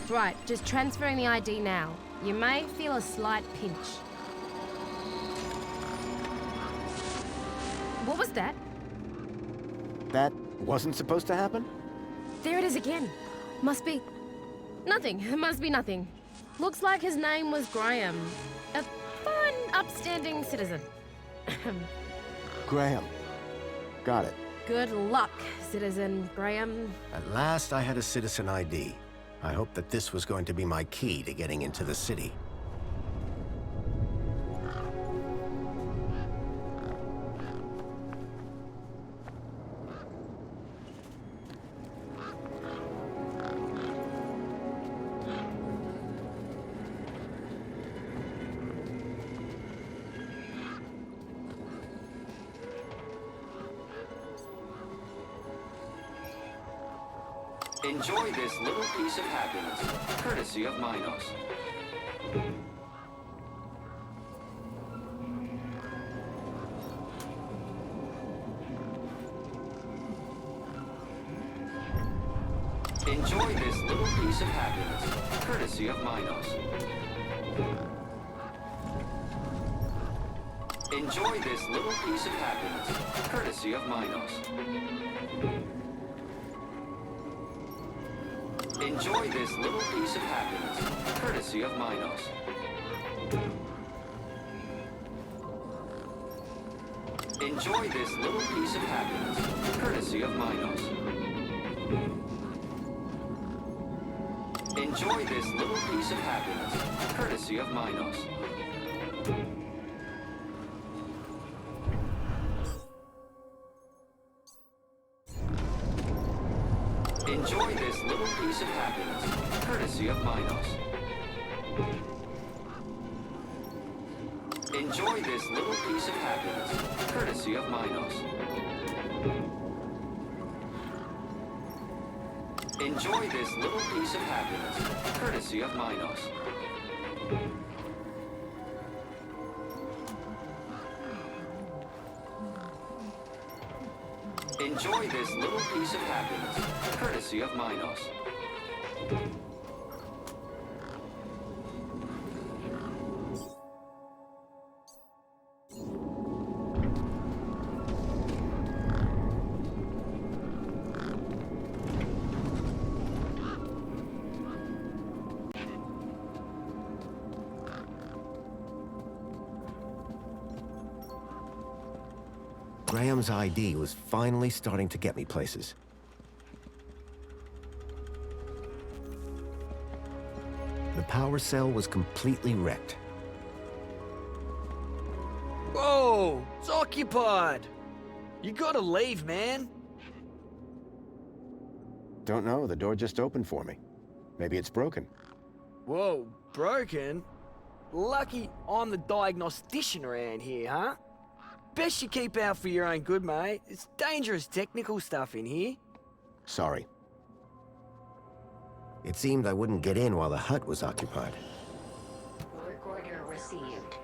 [SPEAKER 4] Right, just transferring the ID now. You may feel a slight pinch. What was that?
[SPEAKER 5] That wasn't supposed to happen?
[SPEAKER 4] There it is again. Must be... nothing. It must be nothing. Looks like his name was Graham. A fine, upstanding citizen.
[SPEAKER 5] Graham. Got it.
[SPEAKER 4] Good luck, Citizen Graham.
[SPEAKER 5] At last I had a citizen ID. I hoped that this was going to be my key to getting into the city.
[SPEAKER 8] Enjoy this little piece of happiness, courtesy of Minos. Enjoy this little piece of happiness, courtesy of Minos. Enjoy this little piece of happiness, courtesy of Minos. Enjoy this little piece of happiness, courtesy of Minos. Enjoy this little piece of happiness, courtesy of Minos. Enjoy this little piece of happiness, courtesy of Minos. Enjoy this little piece of happiness, courtesy of Minos. Enjoy this little piece of happiness, courtesy of Minos. Enjoy this little piece of happiness, courtesy of Minos. Enjoy this little piece of happiness, courtesy of Minos.
[SPEAKER 5] Graham's ID was finally starting to get me places. The power cell was completely wrecked.
[SPEAKER 10] Whoa! It's occupied! You gotta leave, man.
[SPEAKER 5] Don't know, the door just opened for me. Maybe it's broken.
[SPEAKER 10] Whoa, broken? Lucky I'm the diagnostician around here, huh? Best you keep out for your own good, mate. It's dangerous technical stuff in here.
[SPEAKER 5] Sorry. It seemed I wouldn't get in while the hut was occupied.
[SPEAKER 6] Work order received.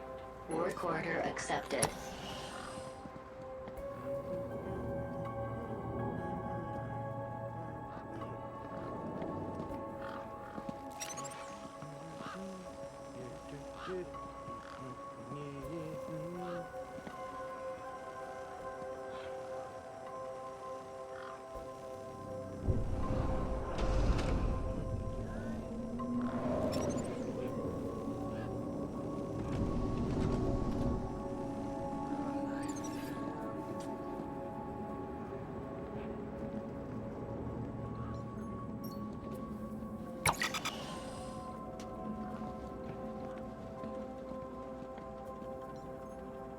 [SPEAKER 6] Work order accepted.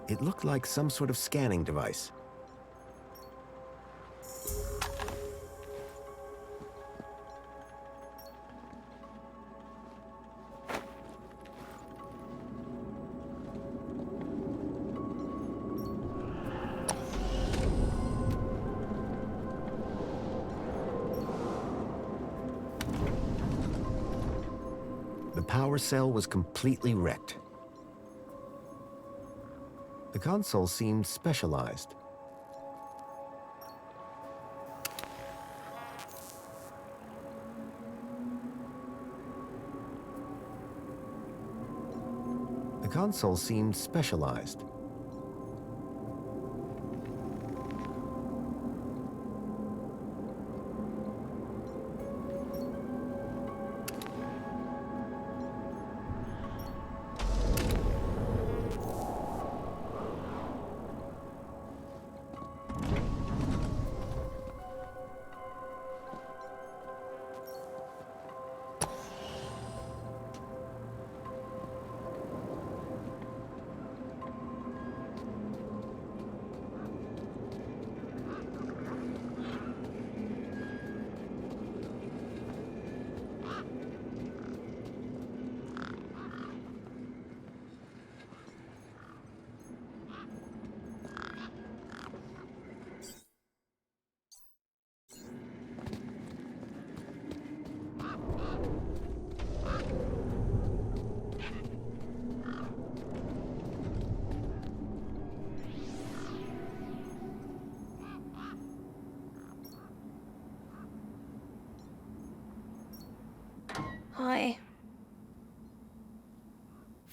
[SPEAKER 5] It looked like some sort of scanning device. The power cell was completely wrecked. The console seemed specialized. The console seemed specialized.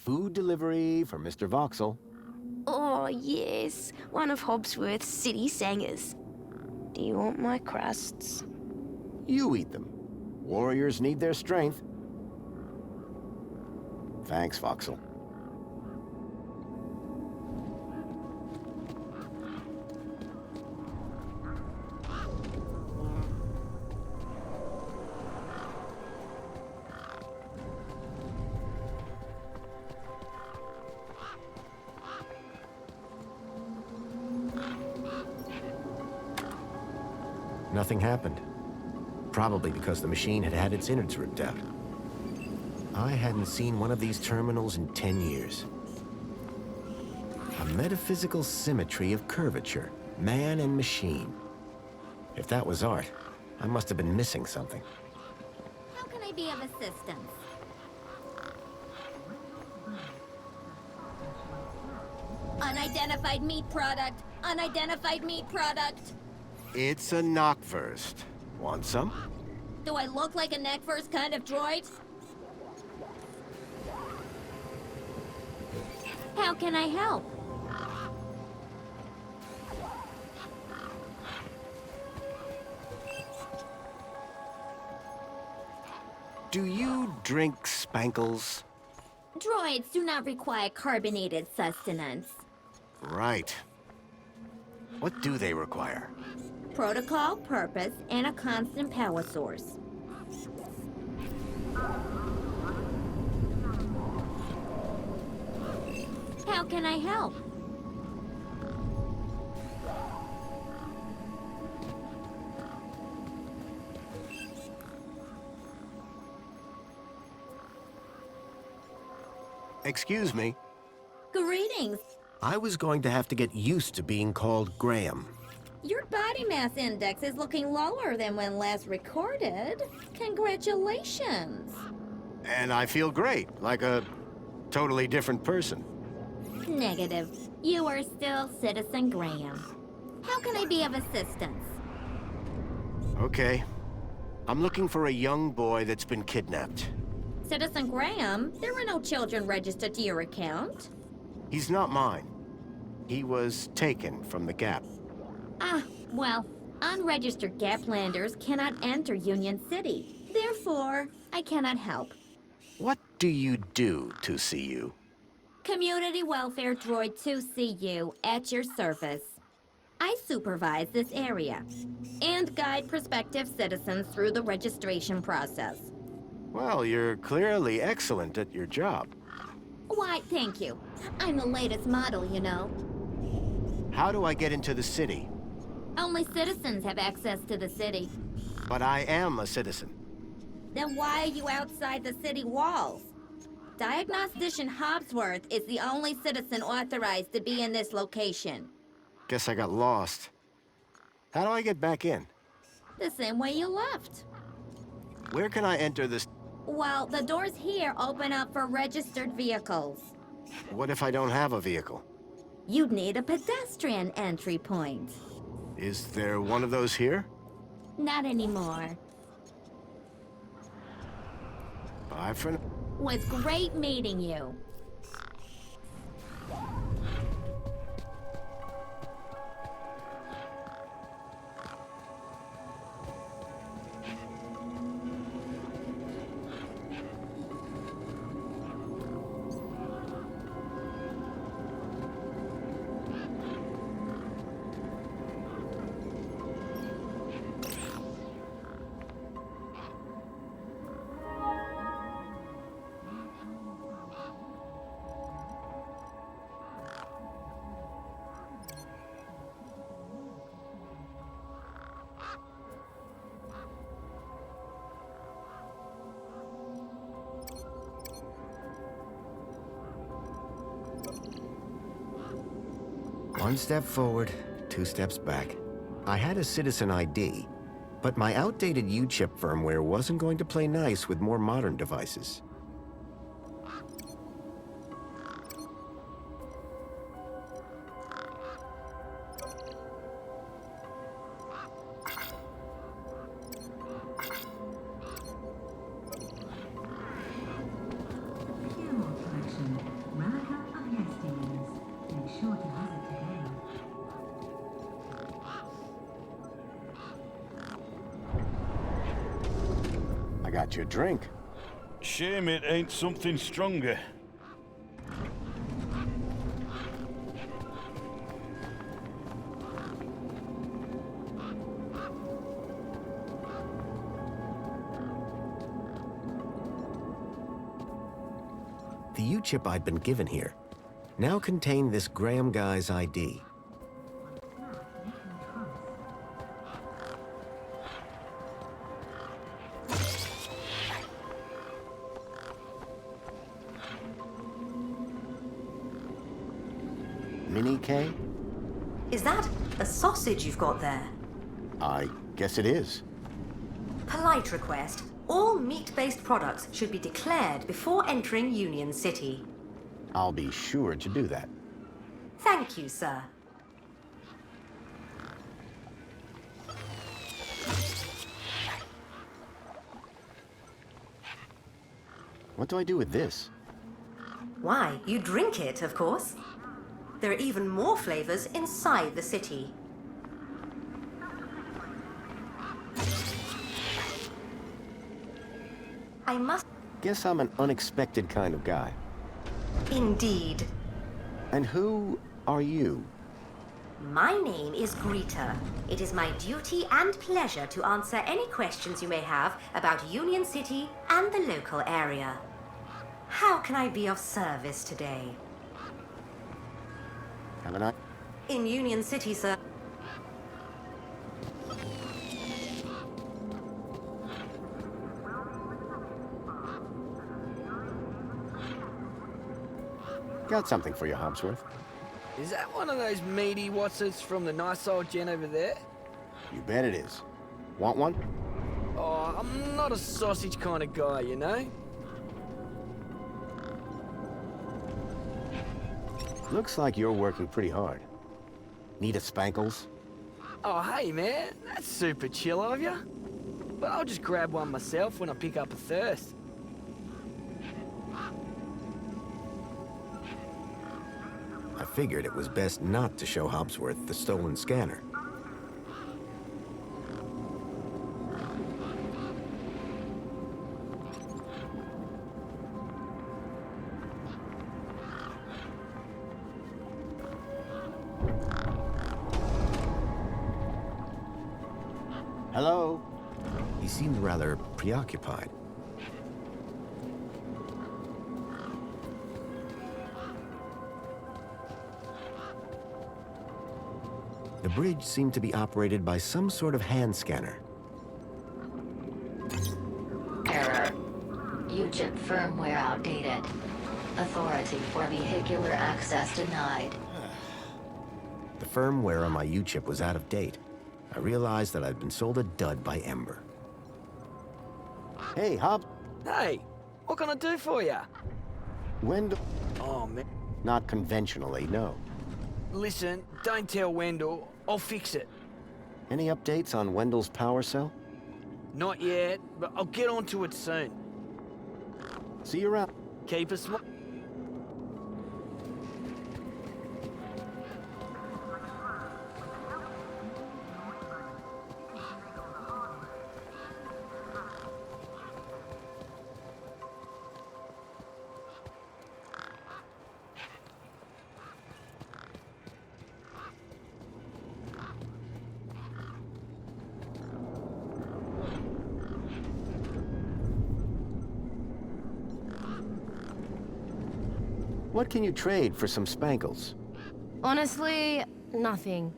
[SPEAKER 5] Food delivery for Mr. Voxel.
[SPEAKER 12] Oh, yes. One of Hobsworth's city singers. Do you want my crusts?
[SPEAKER 5] You eat them. Warriors need their strength. Thanks, Voxel. Nothing happened. Probably because the machine had had its innards ripped out. I hadn't seen one of these terminals in 10 years. A metaphysical symmetry of curvature, man and machine. If that was art, I must have been missing something.
[SPEAKER 7] How can I be of assistance? Unidentified meat product. Unidentified meat product.
[SPEAKER 5] It's a knockwurst. Want some?
[SPEAKER 7] Do I look like a neck-first kind of droid? How can I help?
[SPEAKER 5] Do you drink spankles?
[SPEAKER 7] Droids do not require carbonated sustenance.
[SPEAKER 5] Right. What do they require?
[SPEAKER 7] Protocol, purpose, and a constant power source. How can I help?
[SPEAKER 5] Excuse me.
[SPEAKER 7] Greetings.
[SPEAKER 5] I was going to have to get used to being called Graham.
[SPEAKER 7] Your body mass index is looking lower than when last recorded. Congratulations.
[SPEAKER 5] And I feel great, like a totally different person.
[SPEAKER 7] Negative. You are still Citizen Graham. How can I be of assistance?
[SPEAKER 5] Okay. I'm looking for a young boy that's been kidnapped.
[SPEAKER 7] Citizen Graham, there were no children registered to your account.
[SPEAKER 5] He's not mine. He was taken from the Gap.
[SPEAKER 7] Ah, well, unregistered Gaplanders cannot enter Union City. Therefore, I cannot help.
[SPEAKER 5] What do you do to CU?
[SPEAKER 7] Community Welfare Droid 2CU at your service. I supervise this area and guide prospective citizens through the registration process.
[SPEAKER 5] Well, you're clearly excellent at your job.
[SPEAKER 7] Why, thank you. I'm the latest model, you know.
[SPEAKER 5] How do I get into the city?
[SPEAKER 7] Only citizens have access to the city.
[SPEAKER 5] But I am a citizen.
[SPEAKER 7] Then why are you outside the city walls? Diagnostician Hobsworth is the only citizen authorized to be in this location.
[SPEAKER 5] Guess I got lost. How do I get back in?
[SPEAKER 7] The same way you left.
[SPEAKER 5] Where can I enter this?
[SPEAKER 7] Well, the doors here open up for registered vehicles.
[SPEAKER 5] What if I don't have a vehicle?
[SPEAKER 7] You'd need a pedestrian entry point.
[SPEAKER 5] Is there one of those here?
[SPEAKER 7] Not anymore.
[SPEAKER 5] Bye for now.
[SPEAKER 7] Was great meeting you.
[SPEAKER 5] One step forward, 2 steps back. I had a citizen ID, but my outdated U-chip firmware wasn't going to play nice with more modern devices.
[SPEAKER 9] Pure collection.
[SPEAKER 5] got you a drink.
[SPEAKER 13] Shame it ain't something stronger.
[SPEAKER 5] The U-chip I'd been given here now contained this Graham guy's ID. Mini K?
[SPEAKER 11] Is that a sausage you've got there?
[SPEAKER 5] I guess it is.
[SPEAKER 11] Polite request. All meat-based products should be declared before entering Union City.
[SPEAKER 5] I'll be sure to do that.
[SPEAKER 11] Thank you, sir.
[SPEAKER 5] What do I do with this?
[SPEAKER 11] Why, you drink it, of course. There are even more flavors inside the city. I must...
[SPEAKER 5] Guess I'm an unexpected kind of guy.
[SPEAKER 11] Indeed.
[SPEAKER 5] And who are you?
[SPEAKER 11] My name is Greta. It is my duty and pleasure to answer any questions you may have about Union City and the local area. How can I be of service today?
[SPEAKER 5] Have a night.
[SPEAKER 11] In Union City, sir.
[SPEAKER 5] Got something for you, Hobsworth.
[SPEAKER 10] Is that one of those meaty Watsits from the nice old gen over there?
[SPEAKER 5] You bet it is. Want one?
[SPEAKER 10] Oh, I'm not a sausage kind of guy, you know?
[SPEAKER 5] Looks like you're working pretty hard. Need a Spankles?
[SPEAKER 10] Oh, hey, man. That's super chill of you. But I'll just grab one myself when I pick up a thirst.
[SPEAKER 5] I figured it was best not to show Hobsworth the stolen scanner. Hello? He seemed rather preoccupied. The bridge seemed to be operated by some sort of hand scanner.
[SPEAKER 6] Error. U-chip firmware outdated. Authority for vehicular access denied.
[SPEAKER 5] The firmware on my U-chip was out of date. I realized that I'd been sold a dud by Ember. Hey, Hob.
[SPEAKER 10] Hey, what can I do for you?
[SPEAKER 5] Wendell.
[SPEAKER 10] Oh, man.
[SPEAKER 5] Not conventionally, no.
[SPEAKER 10] Listen, don't tell Wendell. I'll fix it.
[SPEAKER 5] Any updates on Wendell's power cell?
[SPEAKER 10] Not yet, but I'll get onto it soon.
[SPEAKER 5] See you around.
[SPEAKER 10] Keep a smile.
[SPEAKER 5] What can you trade for some Spankles?
[SPEAKER 4] Honestly, nothing.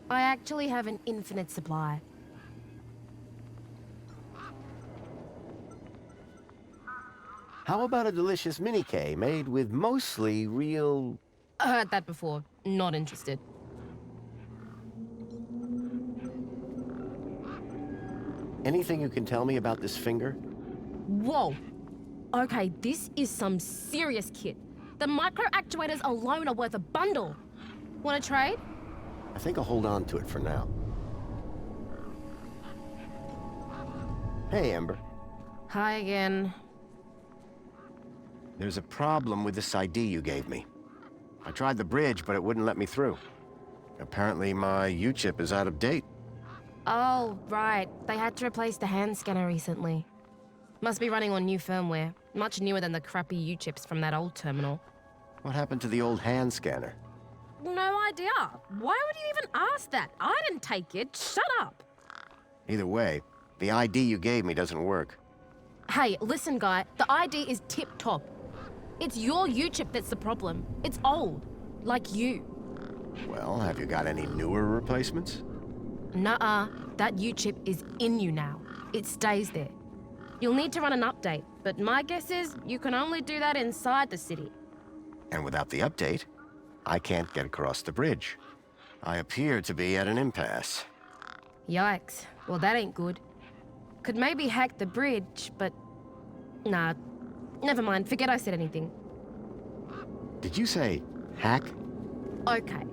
[SPEAKER 4] I actually have an infinite supply.
[SPEAKER 5] How about a delicious mini K made with mostly real...
[SPEAKER 4] I heard that before. Not interested.
[SPEAKER 5] Anything you can tell me about this finger?
[SPEAKER 4] Whoa! Okay, this is some serious kit. The micro actuators alone are worth a bundle. Want to trade?
[SPEAKER 5] I think I'll hold on to it for now. Hey, Ember.
[SPEAKER 4] Hi again.
[SPEAKER 5] There's a problem with this ID you gave me. I tried the bridge, but it wouldn't let me through. Apparently my U-chip is out of date.
[SPEAKER 4] Oh, right. They had to replace the hand scanner recently. Must be running on new firmware, much newer than the crappy U-chips from that old terminal.
[SPEAKER 5] What happened to the old hand scanner?
[SPEAKER 4] No idea. Why would you even ask that? I didn't take it. Shut up.
[SPEAKER 5] Either way, the ID you gave me doesn't work.
[SPEAKER 4] Hey, listen, guy. The ID is tip-top. It's your U-chip that's the problem. It's old. Like you.
[SPEAKER 5] Well, have you got any newer replacements?
[SPEAKER 4] Nuh-uh. That U-chip is in you now. It stays there. You'll need to run an update, but my guess is you can only do that inside the city.
[SPEAKER 5] And without the update, I can't get across the bridge. I appear to be at an impasse.
[SPEAKER 4] Yikes. Well, that ain't good. Could maybe hack the bridge, but... Nah. Never mind. Forget I said anything.
[SPEAKER 5] Did you say hack?
[SPEAKER 4] Okay.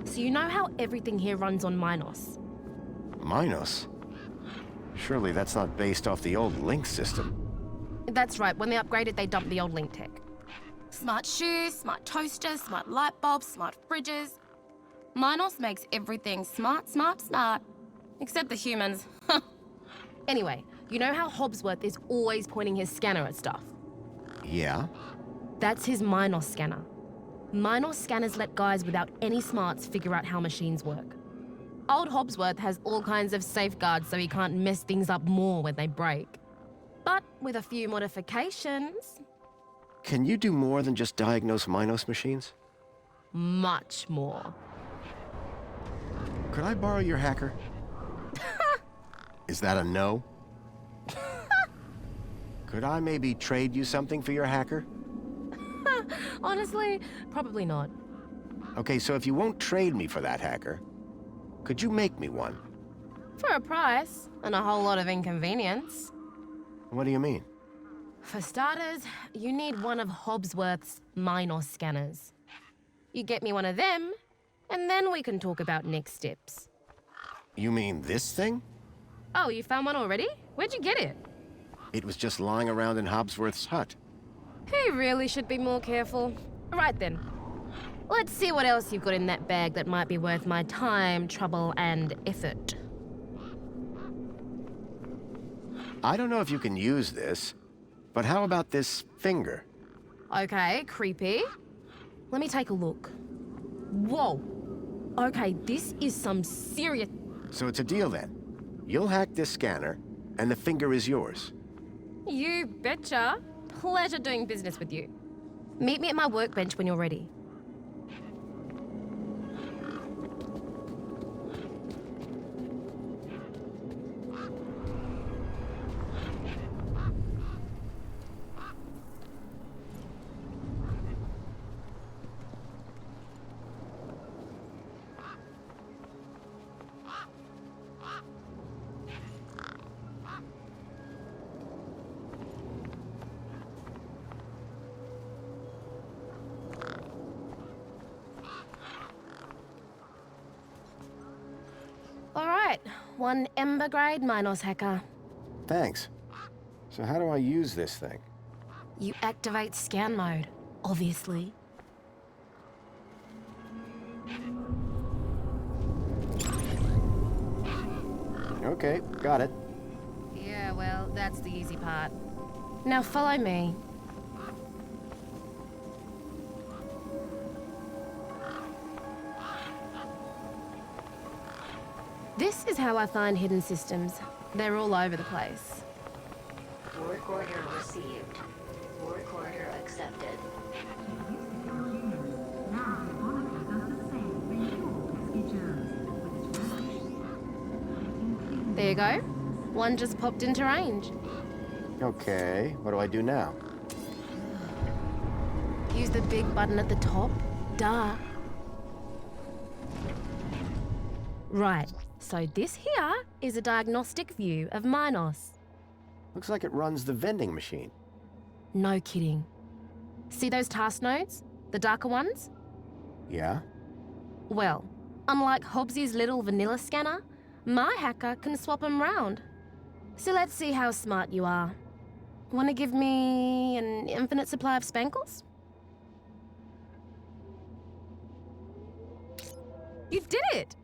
[SPEAKER 4] So you know how everything here runs on Minos?
[SPEAKER 5] Minos? Surely that's not based off the old Link system.
[SPEAKER 4] That's right. When they upgraded, they dumped the old Link tech. Smart shoes, smart toasters, smart light bulbs, smart fridges. Minos makes everything smart, smart, smart. Except the humans. Anyway, you know how Hobbsworth is always pointing his scanner at stuff?
[SPEAKER 5] Yeah?
[SPEAKER 4] That's his Minos scanner. Minos scanners let guys without any smarts figure out how machines work. Old Hobbsworth has all kinds of safeguards so he can't mess things up more when they break. But with a few modifications...
[SPEAKER 5] Can you do more than just diagnose Minos machines?
[SPEAKER 4] Much more.
[SPEAKER 5] Could I borrow your hacker? Is that a no? Could I maybe trade you something for your hacker?
[SPEAKER 4] Honestly, probably not.
[SPEAKER 5] Okay, so if you won't trade me for that hacker, could you make me one?
[SPEAKER 4] For a price, and a whole lot of inconvenience.
[SPEAKER 5] What do you mean?
[SPEAKER 4] For starters, you need one of Hobbsworth's Minos scanners. You get me one of them, and then we can talk about next steps.
[SPEAKER 5] You mean this thing?
[SPEAKER 4] Oh, you found one already? Where'd you get it?
[SPEAKER 5] It was just lying around in Hobbsworth's hut.
[SPEAKER 4] He really should be more careful. Right then. Let's see what else you've got in that bag that might be worth my time, trouble, and effort.
[SPEAKER 5] I don't know if you can use this, but how about this finger?
[SPEAKER 4] Okay, creepy. Let me take a look. Whoa. Okay, this is some serious...
[SPEAKER 5] So it's a deal then. You'll hack this scanner, and the finger is yours.
[SPEAKER 4] You betcha. Pleasure doing business with you. Meet me at my workbench when you're ready. All right, one Ember grade Minos hacker.
[SPEAKER 5] Thanks. So how do I use this thing?
[SPEAKER 4] You activate scan mode, obviously.
[SPEAKER 5] Okay, got it.
[SPEAKER 4] Yeah, well, that's the easy part. Now follow me. This is how I find hidden systems. They're all over the place.
[SPEAKER 6] Work order received. Work order accepted.
[SPEAKER 4] There you go. One just popped into range.
[SPEAKER 5] Okay, what do I do now?
[SPEAKER 4] Use the big button at the top. Duh. Right, so this here is a diagnostic view of Minos.
[SPEAKER 5] Looks like it runs the vending machine.
[SPEAKER 4] No kidding. See those task nodes? The darker ones?
[SPEAKER 5] Yeah?
[SPEAKER 4] Well, unlike Hobbsy's little vanilla scanner, my hacker can swap them round. So let's see how smart you are. Want to give me an infinite supply of spankles? You did it!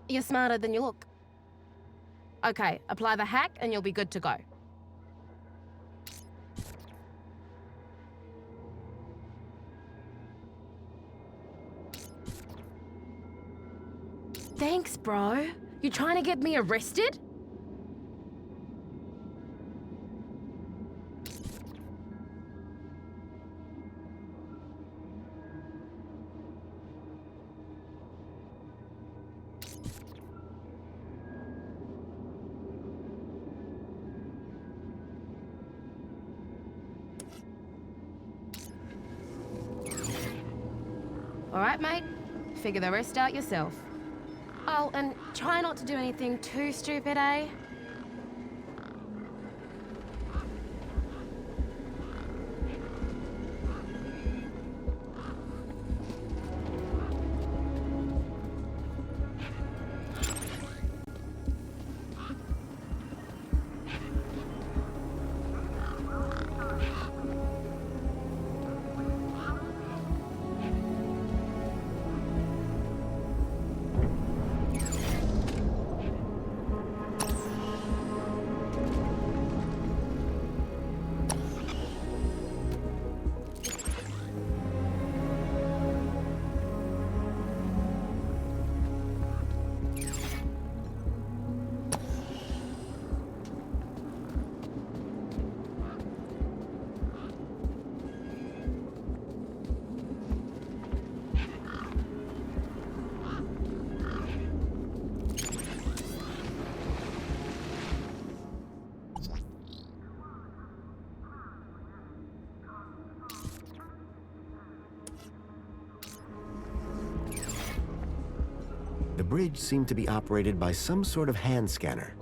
[SPEAKER 4] You're smarter than you look. Okay, apply the hack and you'll be good to go. Thanks, bro. You trying to get me arrested? All right, mate. Figure the rest out yourself. Oh, and try not to do anything too stupid, eh?
[SPEAKER 5] The bridge seemed to be operated by some sort of hand scanner.